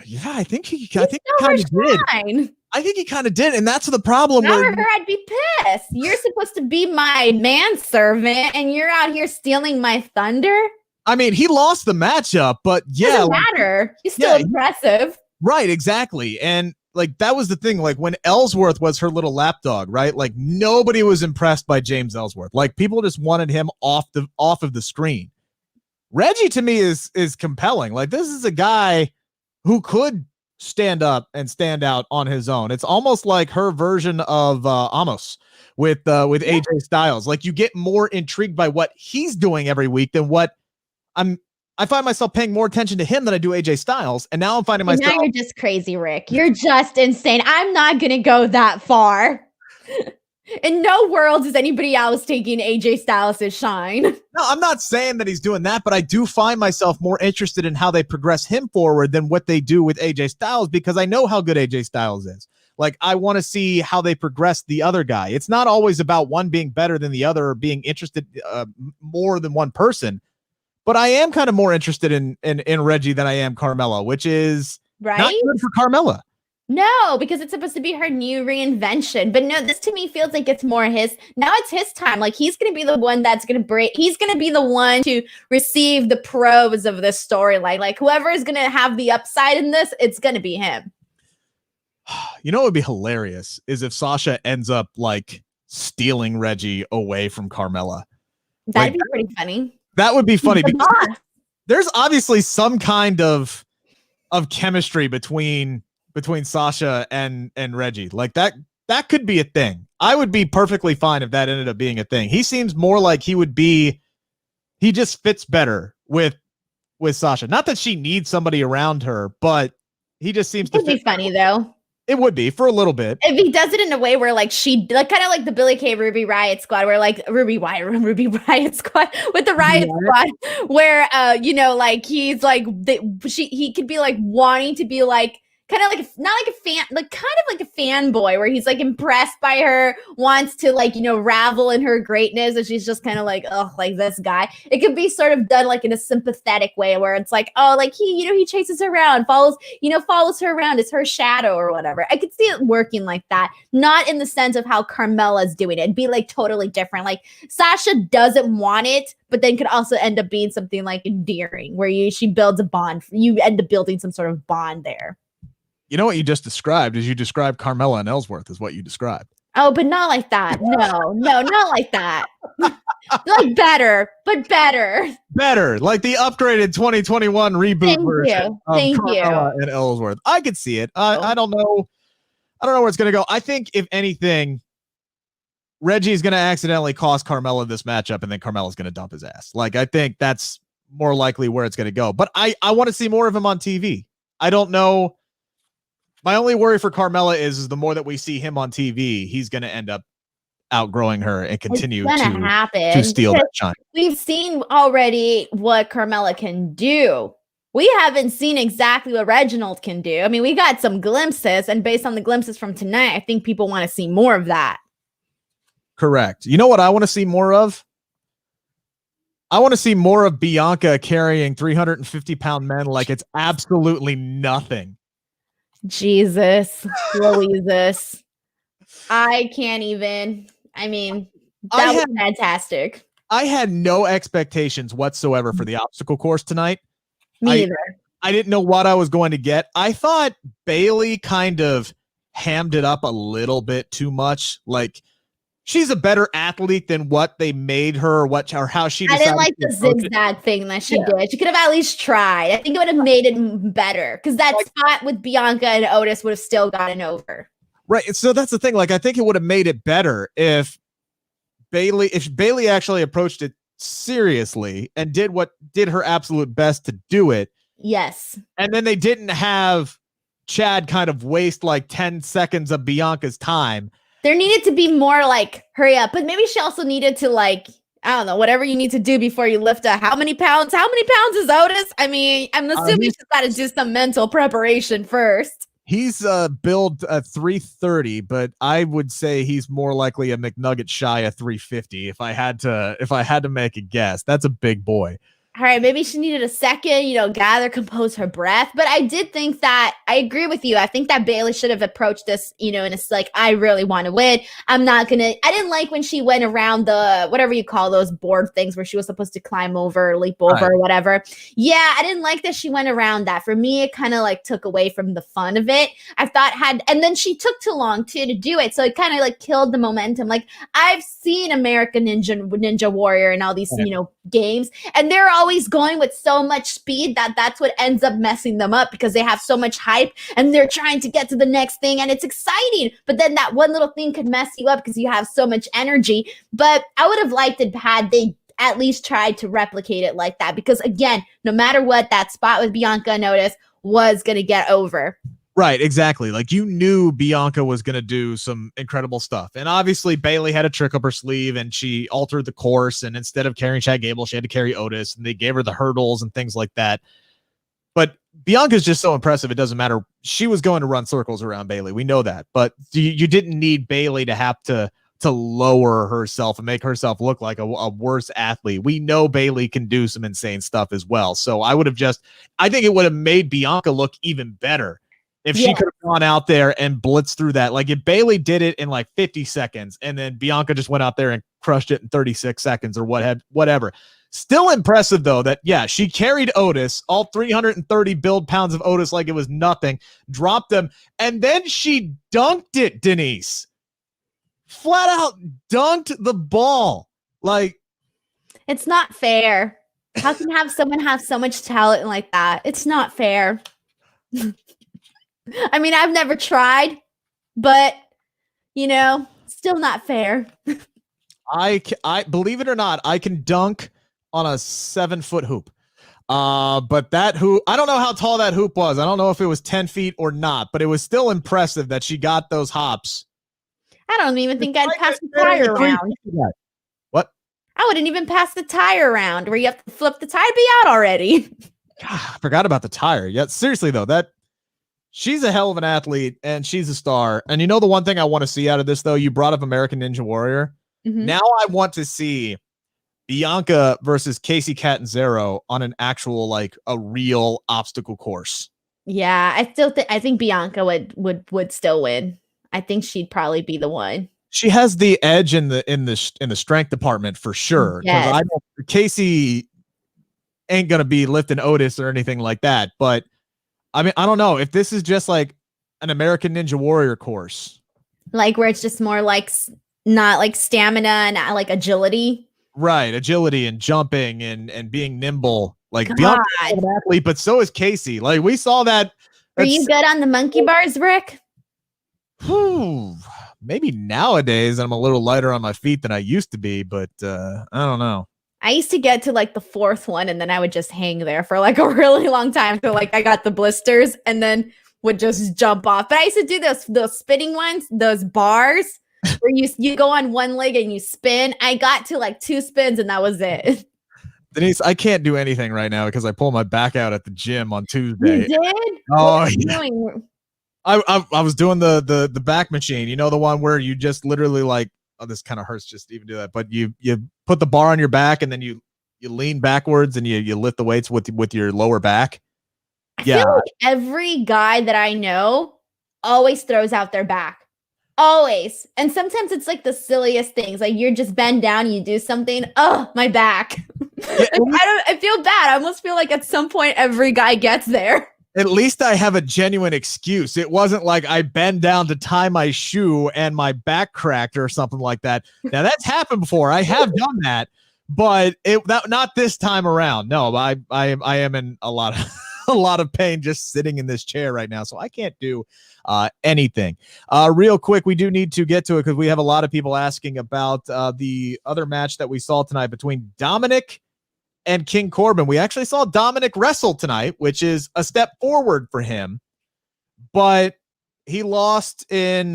Yeah, I think he kind of did. I think he kind of did, and that's the problem. I'd be pissed. You're supposed to be my manservant, and you're out here stealing my thunder. I mean, he lost the matchup, but yeah, doesn't matter. He's still impressive, right? Exactly, and like that was the thing. Like when Ellsworth was her little lapdog, right? Like nobody was impressed by James Ellsworth. Like people just wanted him off of the screen. Reggie to me is compelling. Like this is a guy who could stand up and stand out on his own. It's almost like her version of Amos with AJ Styles. Like you get more intrigued by what he's doing every week than what I find myself paying more attention to him than I do AJ Styles. And now I'm finding myself. Now you're just crazy, Rick. You're just insane. I'm not going to go that far. In no world is anybody else taking AJ Styles' shine. No, I'm not saying that he's doing that, but I do find myself more interested in how they progress him forward than what they do with AJ Styles, because I know how good AJ Styles is. Like, I want to see how they progress the other guy. It's not always about one being better than the other or being interested more than one person. But I am kind of more interested in Reggie than I am Carmella, which is not good for Carmella. No, because it's supposed to be her new reinvention. But no, this to me feels like it's more his. Now it's his time. Like he's going to be the one that's going to break. He's going to be the one to receive the pros of this storyline. Like whoever is going to have the upside in this, it's going to be him. You know what would be hilarious is if Sasha ends up like stealing Reggie away from Carmella. That'd be pretty funny. That would be funny because there's obviously some kind of chemistry between Sasha and Reggie. Like that could be a thing. I would be perfectly fine if that ended up being a thing. He seems more like he just fits better with Sasha. Not that she needs somebody around her, but he just seems to fit. It would be funny though. It would be for a little bit. If he does it in a way where like she like kind of like the Billie Kay Ruby Riot Squad, where like Ruby Riot Squad with the Riot Squad, where like he's like he could be like wanting to be like kind of like not like a fan, like kind of like a fanboy where he's like impressed by her, wants to like ravel in her greatness, and she's just kind of like, oh, like this guy. It could be sort of done like in a sympathetic way where it's like, oh, like he chases her around, follows her around, it's her shadow or whatever. I could see it working like that, not in the sense of how Carmella's doing it. It'd be like totally different. Like Sasha doesn't want it, but then could also end up being something like endearing where she builds a bond. You end up building some sort of bond there. You know what you just described is you described Carmella and Ellsworth is what you described. Oh, but not like that. No, not like that. Like better, but better. Better, like the upgraded 2021 reboot version of Carmella and Ellsworth. I could see it. I don't know where it's going to go. I think if anything, Reggie's going to accidentally cost Carmella this matchup, and then Carmella's going to dump his ass. Like I think that's more likely where it's going to go. But I want to see more of him on TV. I don't know. My only worry for Carmella is the more that we see him on TV, he's going to end up outgrowing her and continue to steal that shine. We've seen already what Carmella can do. We haven't seen exactly what Reginald can do. I mean, we got some glimpses, and based on the glimpses from tonight, I think people want to see more of that. Correct. You know what I want to see more of? I want to see more of Bianca carrying 350-pound men like it's absolutely nothing. Jesus, Louises. I can't even. I mean, that was fantastic. I had no expectations whatsoever for the obstacle course tonight. Me either. I didn't know what I was going to get. I thought Bayley kind of hammed it up a little bit too much. Like, she's a better athlete than what they made her, or how she decided. I didn't like the zigzag thing that she did. She could have at least tried. I think it would have made it better because that spot with Bianca and Otis would have still gotten over. Right. So that's the thing. Like, I think it would have made it better if Bayley actually approached it seriously and did her absolute best to do it. Yes. And then they didn't have Chad kind of waste like 10 seconds of Bianca's time. There needed to be more like hurry up, but maybe she also needed to like I don't know, whatever you need to do before you lift up. How many pounds? How many pounds is Otis? I mean, I'm assuming she's got to do some mental preparation first. He's billed at 330, but I would say he's more likely a McNugget shy of 350 if I had to make a guess. That's a big boy. All right, maybe she needed a second, gather, compose her breath. But I did think that I agree with you. I think that Bayley should have approached this, and it's like, I really want to win. I didn't like when she went around the, whatever you call those board things where she was supposed to climb over, leap over, or whatever. Yeah, I didn't like that she went around that. For me, it kind of like took away from the fun of it. I thought and then she took too long too to do it. So it kind of like killed the momentum. Like I've seen American Ninja Warrior and all these, games, and they're always going with so much speed that's what ends up messing them up because they have so much hype and they're trying to get to the next thing and it's exciting. But then that one little thing could mess you up because you have so much energy. But I would have liked it had they at least tried to replicate it like that because, again, no matter what, that spot with Bianca and Otis was going to get over. Right, exactly. Like you knew Bianca was going to do some incredible stuff. And obviously Bayley had a trick up her sleeve and she altered the course. And instead of carrying Chad Gable, she had to carry Otis and they gave her the hurdles and things like that. But Bianca's just so impressive. It doesn't matter. She was going to run circles around Bayley. We know that. But you didn't need Bayley to have to lower herself and make herself look like a worse athlete. We know Bayley can do some insane stuff as well. So I think it would have made Bianca look even better if she could have gone out there and blitzed through that. Like if Bayley did it in like 50 seconds and then Bianca just went out there and crushed it in 36 seconds or whatever. Still impressive though that, she carried Otis, all 330 build pounds of Otis like it was nothing, dropped them, and then she dunked it, Denise. Flat out dunked the ball. Like, it's not fair. How can someone have so much talent like that? It's not fair. I mean, I've never tried, but still not fair. I believe it or not, I can dunk on a 7-foot hoop. But that hoop, I don't know how tall that hoop was. I don't know if it was 10 feet or not, but it was still impressive that she got those hops. I don't even think I'd pass the tire round. What? I wouldn't even pass the tire round where you have to flip the tire, be out already. God, I forgot about the tire. Yeah, seriously though, she's a hell of an athlete and she's a star. And the one thing I want to see out of this though, you brought up American Ninja Warrior. Mm-hmm. Now I want to see Bianca versus Casey Catanzaro on an actual, like a real obstacle course. Yeah, I think Bianca would still win. I think she'd probably be the one. She has the edge in the strength department for sure. Yes. Casey ain't gonna be lifting Otis or anything like that. But I mean, I don't know if this is just like an American Ninja Warrior course, like where it's just more like not like stamina and like agility. Right, agility and jumping and being nimble. Like Bianca's an athlete, but so is Casey. Like we saw that. Are you good on the monkey bars, Rick? Maybe nowadays I'm a little lighter on my feet than I used to be, but I don't know. I used to get to like the 4th one and then I would just hang there for like a really long time. So like I got the blisters and then would just jump off. But I used to do those spinning ones, those bars where you go on one leg and you spin. I got to like 2 spins and that was it. Denise, I can't do anything right now because I pulled my back out at the gym on Tuesday. You did? Oh, yeah. I was doing the back machine, the one where you just literally like, oh, this kind of hurts just to even do that, but you put the bar on your back and then you lean backwards and you lift the weights with your lower back. I feel like every guy that I know always throws out their back. Always. And sometimes it's like the silliest things. Like you're just bend down, you do something. Oh, my back. Yeah, I feel bad. I almost feel like at some point every guy gets there. At least I have a genuine excuse. It wasn't like I bend down to tie my shoe and my back cracked or something like that. Now that's happened before. I have done that, but not this time around. No, I am in a lot of pain just sitting in this chair right now, so I can't do anything. Real quick, we do need to get to it because we have a lot of people asking about the other match that we saw tonight between Dominic and King Corbin. We actually saw Dominic wrestle tonight, which is a step forward for him, but he lost in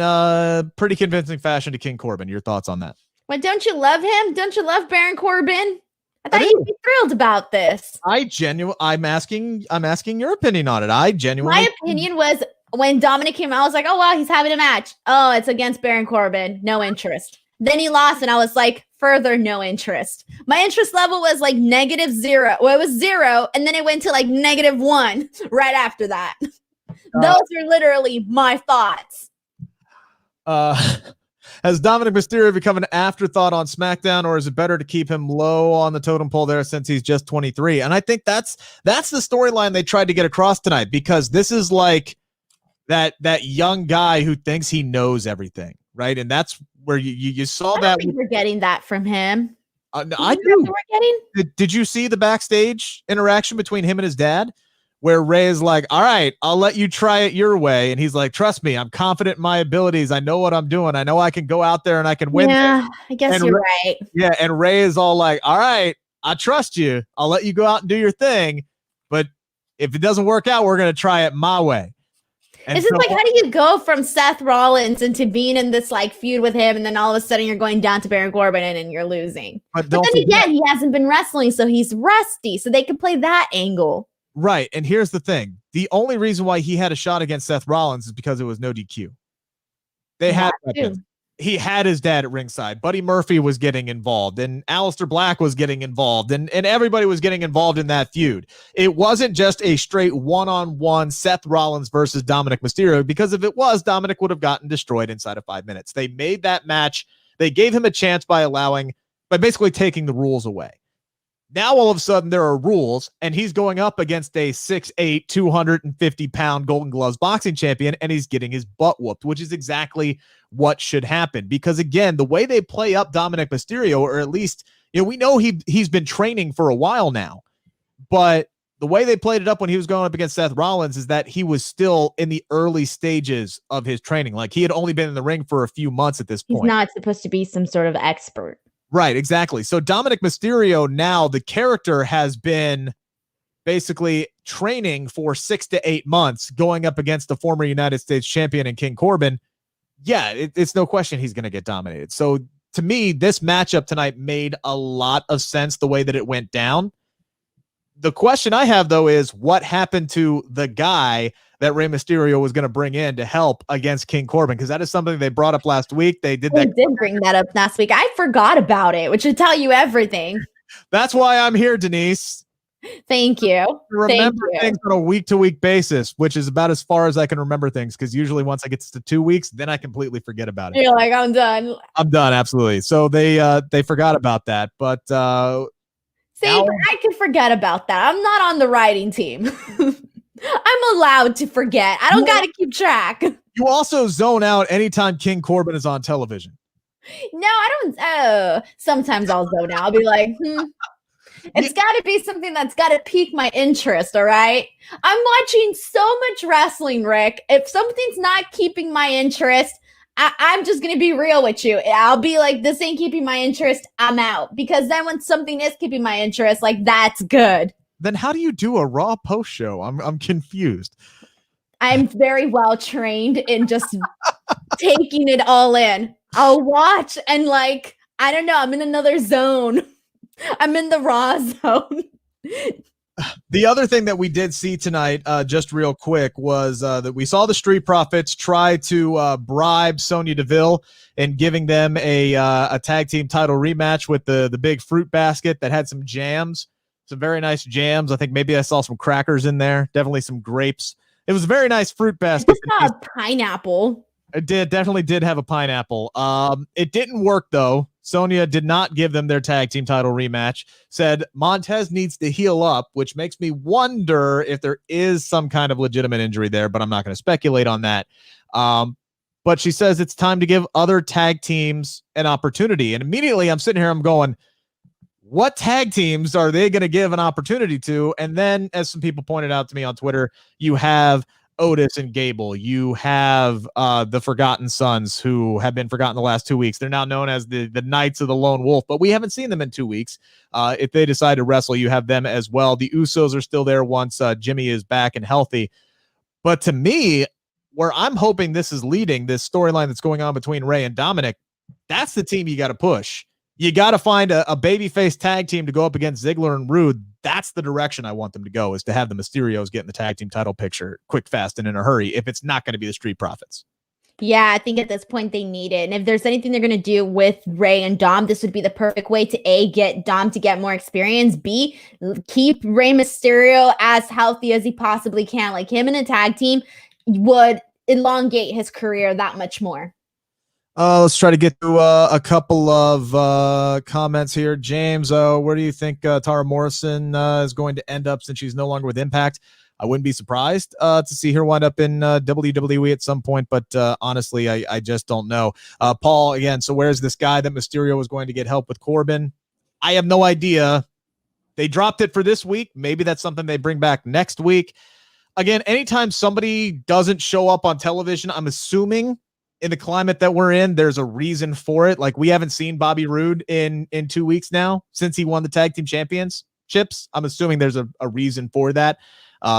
pretty convincing fashion to King Corbin. Your thoughts on that? What, don't you love him? Don't you love Baron Corbin? I thought I you'd do. be thrilled about this. I'm asking your opinion on it. I genuinely. My opinion was when Dominic came out, I was like, oh, wow, he's having a match. Oh, it's against Baron Corbin. No interest. Then he lost, and I was like, further no interest. My interest level was like -0. Well, it was 0, and then it went to like -1 right after that. Those are literally my thoughts. Has Dominic Mysterio become an afterthought on SmackDown, or is it better to keep him low on the totem pole there since he's just 23? And I think that's the storyline they tried to get across tonight, because this is like that young guy who thinks he knows everything, right? And that's where you saw I that. don't think we're getting that from him. I do. We're getting? Did you see the backstage interaction between him and his dad, where Ray is like, all right, I'll let you try it your way. And he's like, trust me, I'm confident in my abilities. I know what I'm doing. I know I can go out there and I can win. Yeah, I guess and you're right. Yeah, and Ray is all like, all right, I trust you. I'll let you go out and do your thing. But if it doesn't work out, we're going to try it my way. And it's just like, how do you go from Seth Rollins into being in this like feud with him, and then all of a sudden you're going down to Baron Corbin and you're losing? But then again, he hasn't been wrestling, so he's rusty. So they can play that angle. Right. And here's the thing. The only reason why he had a shot against Seth Rollins is because it was no DQ. They had weapons. He had his dad at ringside. Buddy Murphy was getting involved, and Aleister Black was getting involved, and everybody was getting involved in that feud. It wasn't just a straight one-on-one Seth Rollins versus Dominic Mysterio, because if it was, Dominic would have gotten destroyed inside of 5 minutes. They made that match. They gave him a chance by basically taking the rules away. Now, all of a sudden, there are rules, and he's going up against a 6'8", 250-pound Golden Gloves boxing champion, and he's getting his butt whooped, which is exactly what should happen. Because, again, the way they play up Dominic Mysterio, or at least, we know he's been training for a while now, but the way they played it up when he was going up against Seth Rollins is that he was still in the early stages of his training. Like, he had only been in the ring for a few months at this point. He's not supposed to be some sort of expert. Right, exactly. So Dominic Mysterio now, the character, has been basically training for 6 to 8 months, going up against the former United States champion and King Corbin. Yeah, it's no question he's going to get dominated. So to me, this matchup tonight made a lot of sense the way that it went down. The question I have, though, is what happened to the guy that Rey Mysterio was going to bring in to help against King Corbin? Because that is something they brought up last week. They did bring that up last week. I forgot about it, which should tell you everything. That's why I'm here, Denise. Thank you. Remember things on a week-to-week basis, which is about as far as I can remember things, because usually once I get to 2 weeks, then I completely forget about it. You're like, I'm done. I'm done, absolutely. So they forgot about that, but see, I could forget about that. I'm not on the writing team. I'm allowed to forget. I don't got to keep track. You also zone out anytime King Corbin is on television. No, I don't. Sometimes I'll zone out. I'll be like, It's got to be something that's got to pique my interest, all right? I'm watching so much wrestling, Rick. If something's not keeping my interest, I'm just going to be real with you. I'll be like, this ain't keeping my interest. I'm out. Because then when something is keeping my interest, like, that's good. Then how do you do a Raw post show? I'm confused. I'm very well trained in just taking it all in. I'll watch and like, I don't know, I'm in another zone. I'm in the Raw zone. The other thing that we did see tonight, just real quick, was that we saw the Street Profits try to bribe Sonya Deville and giving them a tag team title rematch with the big fruit basket that had some jams. Some very nice jams. I think maybe I saw some crackers in there. Definitely some grapes. It was a very nice fruit basket. I saw a pineapple. It definitely did have a pineapple. It didn't work, though. Sonya did not give them their tag team title rematch. Said Montez needs to heal up, which makes me wonder if there is some kind of legitimate injury there, but I'm not going to speculate on that. But she says it's time to give other tag teams an opportunity. And immediately I'm sitting here, I'm going, what tag teams are they going to give an opportunity to? And then, as some people pointed out to me on Twitter, you have Otis and Gable. You have the Forgotten Sons, who have been forgotten the last 2 weeks. They're now known as the Knights of the Lone Wolf, but we haven't seen them in 2 weeks. If they decide to wrestle, you have them as well. The Usos are still there once Jimmy is back and healthy. But to me, where I'm hoping this is leading, this storyline that's going on between Ray and Dominic, That's the team you got to push. You got to find a babyface tag team to go up against Ziggler and Rude. That's the direction I want them to go, is to have the Mysterios get in the tag team title picture quick, fast, and in a hurry if it's not going to be the Street Profits. Yeah, I think at this point they need it. And if there's anything they're going to do with Ray and Dom, this would be the perfect way to A, get Dom to get more experience, B, keep Rey Mysterio as healthy as he possibly can. Like, him in a tag team would elongate his career that much more. Let's try to get to a couple of comments here. James, where do you think Tara Morrison is going to end up since she's no longer with Impact? I wouldn't be surprised to see her wind up in WWE at some point, but honestly, I just don't know. Paul, again, so where's this guy that Mysterio was going to get help with Corbin? I have no idea. They dropped it for this week. Maybe that's something they bring back next week. Again, anytime somebody doesn't show up on television, I'm assuming in the climate that we're in, there's a reason for it. Like, we haven't seen Bobby Roode in 2 weeks now since he won the tag team championships. I'm assuming there's a reason for that.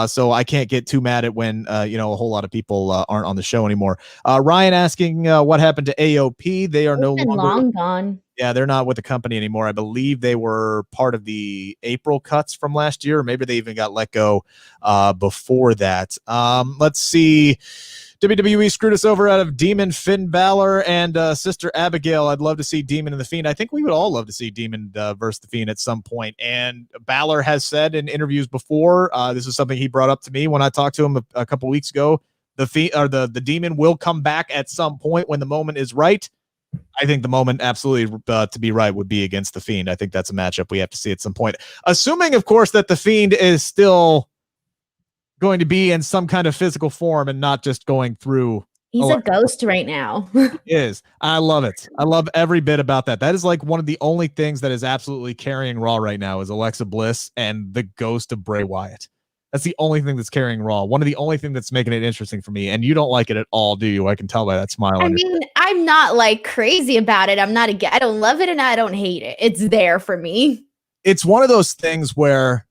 So I can't get too mad at when, a whole lot of people aren't on the show anymore. Ryan asking what happened to AOP. They are no longer long gone. Yeah, they're not with the company anymore. I believe they were part of the April cuts from last year. Or maybe they even got let go before that. Let's see. WWE screwed us over out of Demon, Finn Balor, and Sister Abigail. I'd love to see Demon and The Fiend. I think we would all love to see Demon versus The Fiend at some point. And Balor has said in interviews before, this is something he brought up to me when I talked to him a couple weeks ago, the Demon will come back at some point when the moment is right. I think the moment absolutely to be right would be against The Fiend. I think that's a matchup we have to see at some point. Assuming, of course, that The Fiend is still going to be in some kind of physical form and not just going through. He's a ghost right now. He is. I love it. I love every bit about that. That is like one of the only things that is absolutely carrying Raw right now is Alexa Bliss and the ghost of Bray Wyatt. That's the only thing that's carrying Raw. One of the only things that's making it interesting for me. And you don't like it at all, do you? I can tell by that smile. I mean, I'm not like crazy about it. I don't love it and I don't hate it. It's there for me. It's one of those things where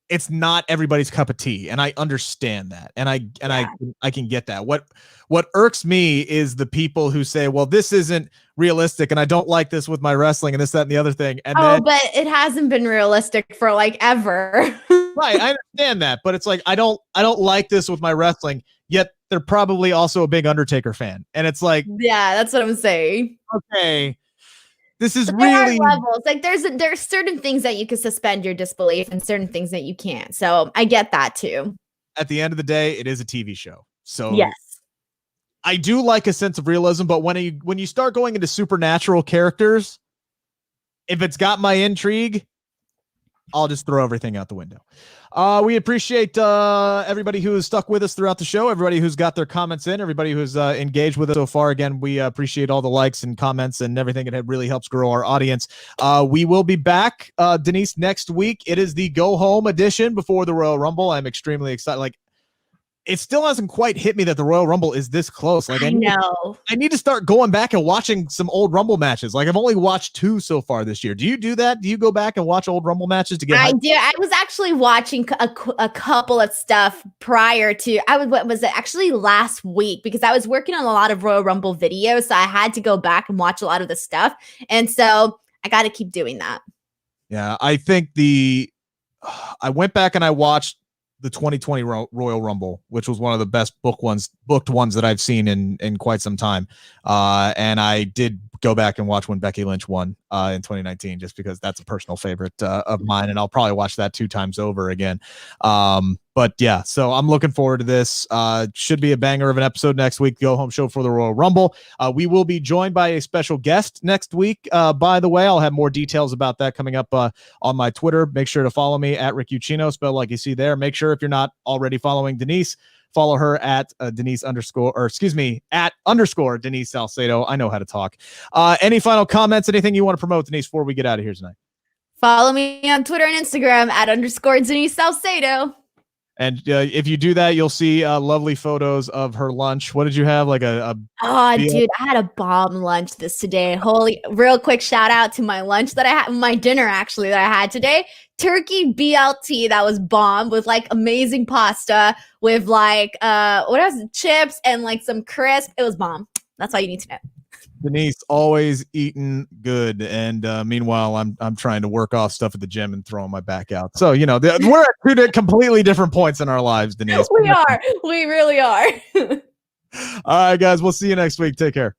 it's not everybody's cup of tea, and I understand that, and I can get that. What irks me is the people who say, "Well, this isn't realistic, and I don't like this with my wrestling, and this, that, and the other thing." And but it hasn't been realistic for like ever. Right, I understand that, but it's like I don't like this with my wrestling. Yet they're probably also a big Undertaker fan, and it's like, yeah, that's what I'm saying. Okay. This is but really levels. Like there's certain things that you can suspend your disbelief and certain things that you can't. So I get that too. At the end of the day, it is a TV show. So yes, I do like a sense of realism, but when you start going into supernatural characters, if it's got my intrigue, I'll just throw everything out the window. We appreciate everybody who has stuck with us throughout the show, everybody who's got their comments in, everybody who's engaged with us so far. Again, we appreciate all the likes and comments and everything. It really helps grow our audience. We will be back, Denise, next week. It is the go home edition before the Royal Rumble. I'm extremely excited. Like, it still hasn't quite hit me that the Royal Rumble is this close. Like, I need to start going back and watching some old Rumble matches. Like, I've only watched 2 so far this year. Do you do that? Do you go back and watch old Rumble matches to get? I do. I was actually watching a couple of stuff prior to. What was it? Actually, last week, because I was working on a lot of Royal Rumble videos, so I had to go back and watch a lot of the stuff, and so I got to keep doing that. Yeah, I think I went back and I watched the 2020 Royal Rumble, which was one of the best booked ones that I've seen in quite some time. And I did go back and watch when Becky Lynch won in 2019, just because that's a personal favorite of mine. And I'll probably watch that 2 times over again. But yeah, so I'm looking forward to this. Should be a banger of an episode next week. Go home show for the Royal Rumble. We will be joined by a special guest next week. By the way, I'll have more details about that coming up on my Twitter. Make sure to follow me at Rick Ucchino, spelled like you see there. Make sure if you're not already following Denise, follow her at Denise at _ Denise Salcedo. I know how to talk. Any final comments, anything you want to promote, Denise, before we get out of here tonight? Follow me on Twitter and Instagram at _ Denise Salcedo. And if you do that, you'll see lovely photos of her lunch. What did you have? Like dude, I had a bomb lunch today. Real quick shout out to my lunch that I had, my dinner actually that I had today. Turkey BLT that was bomb with like amazing pasta with like what else? Chips and like some crisp. It was bomb. That's all you need to know. Denise always eating good, and meanwhile, I'm trying to work off stuff at the gym and throwing my back out. So we're at two completely different points in our lives, Denise. We are. We really are. All right, guys, we'll see you next week. Take care.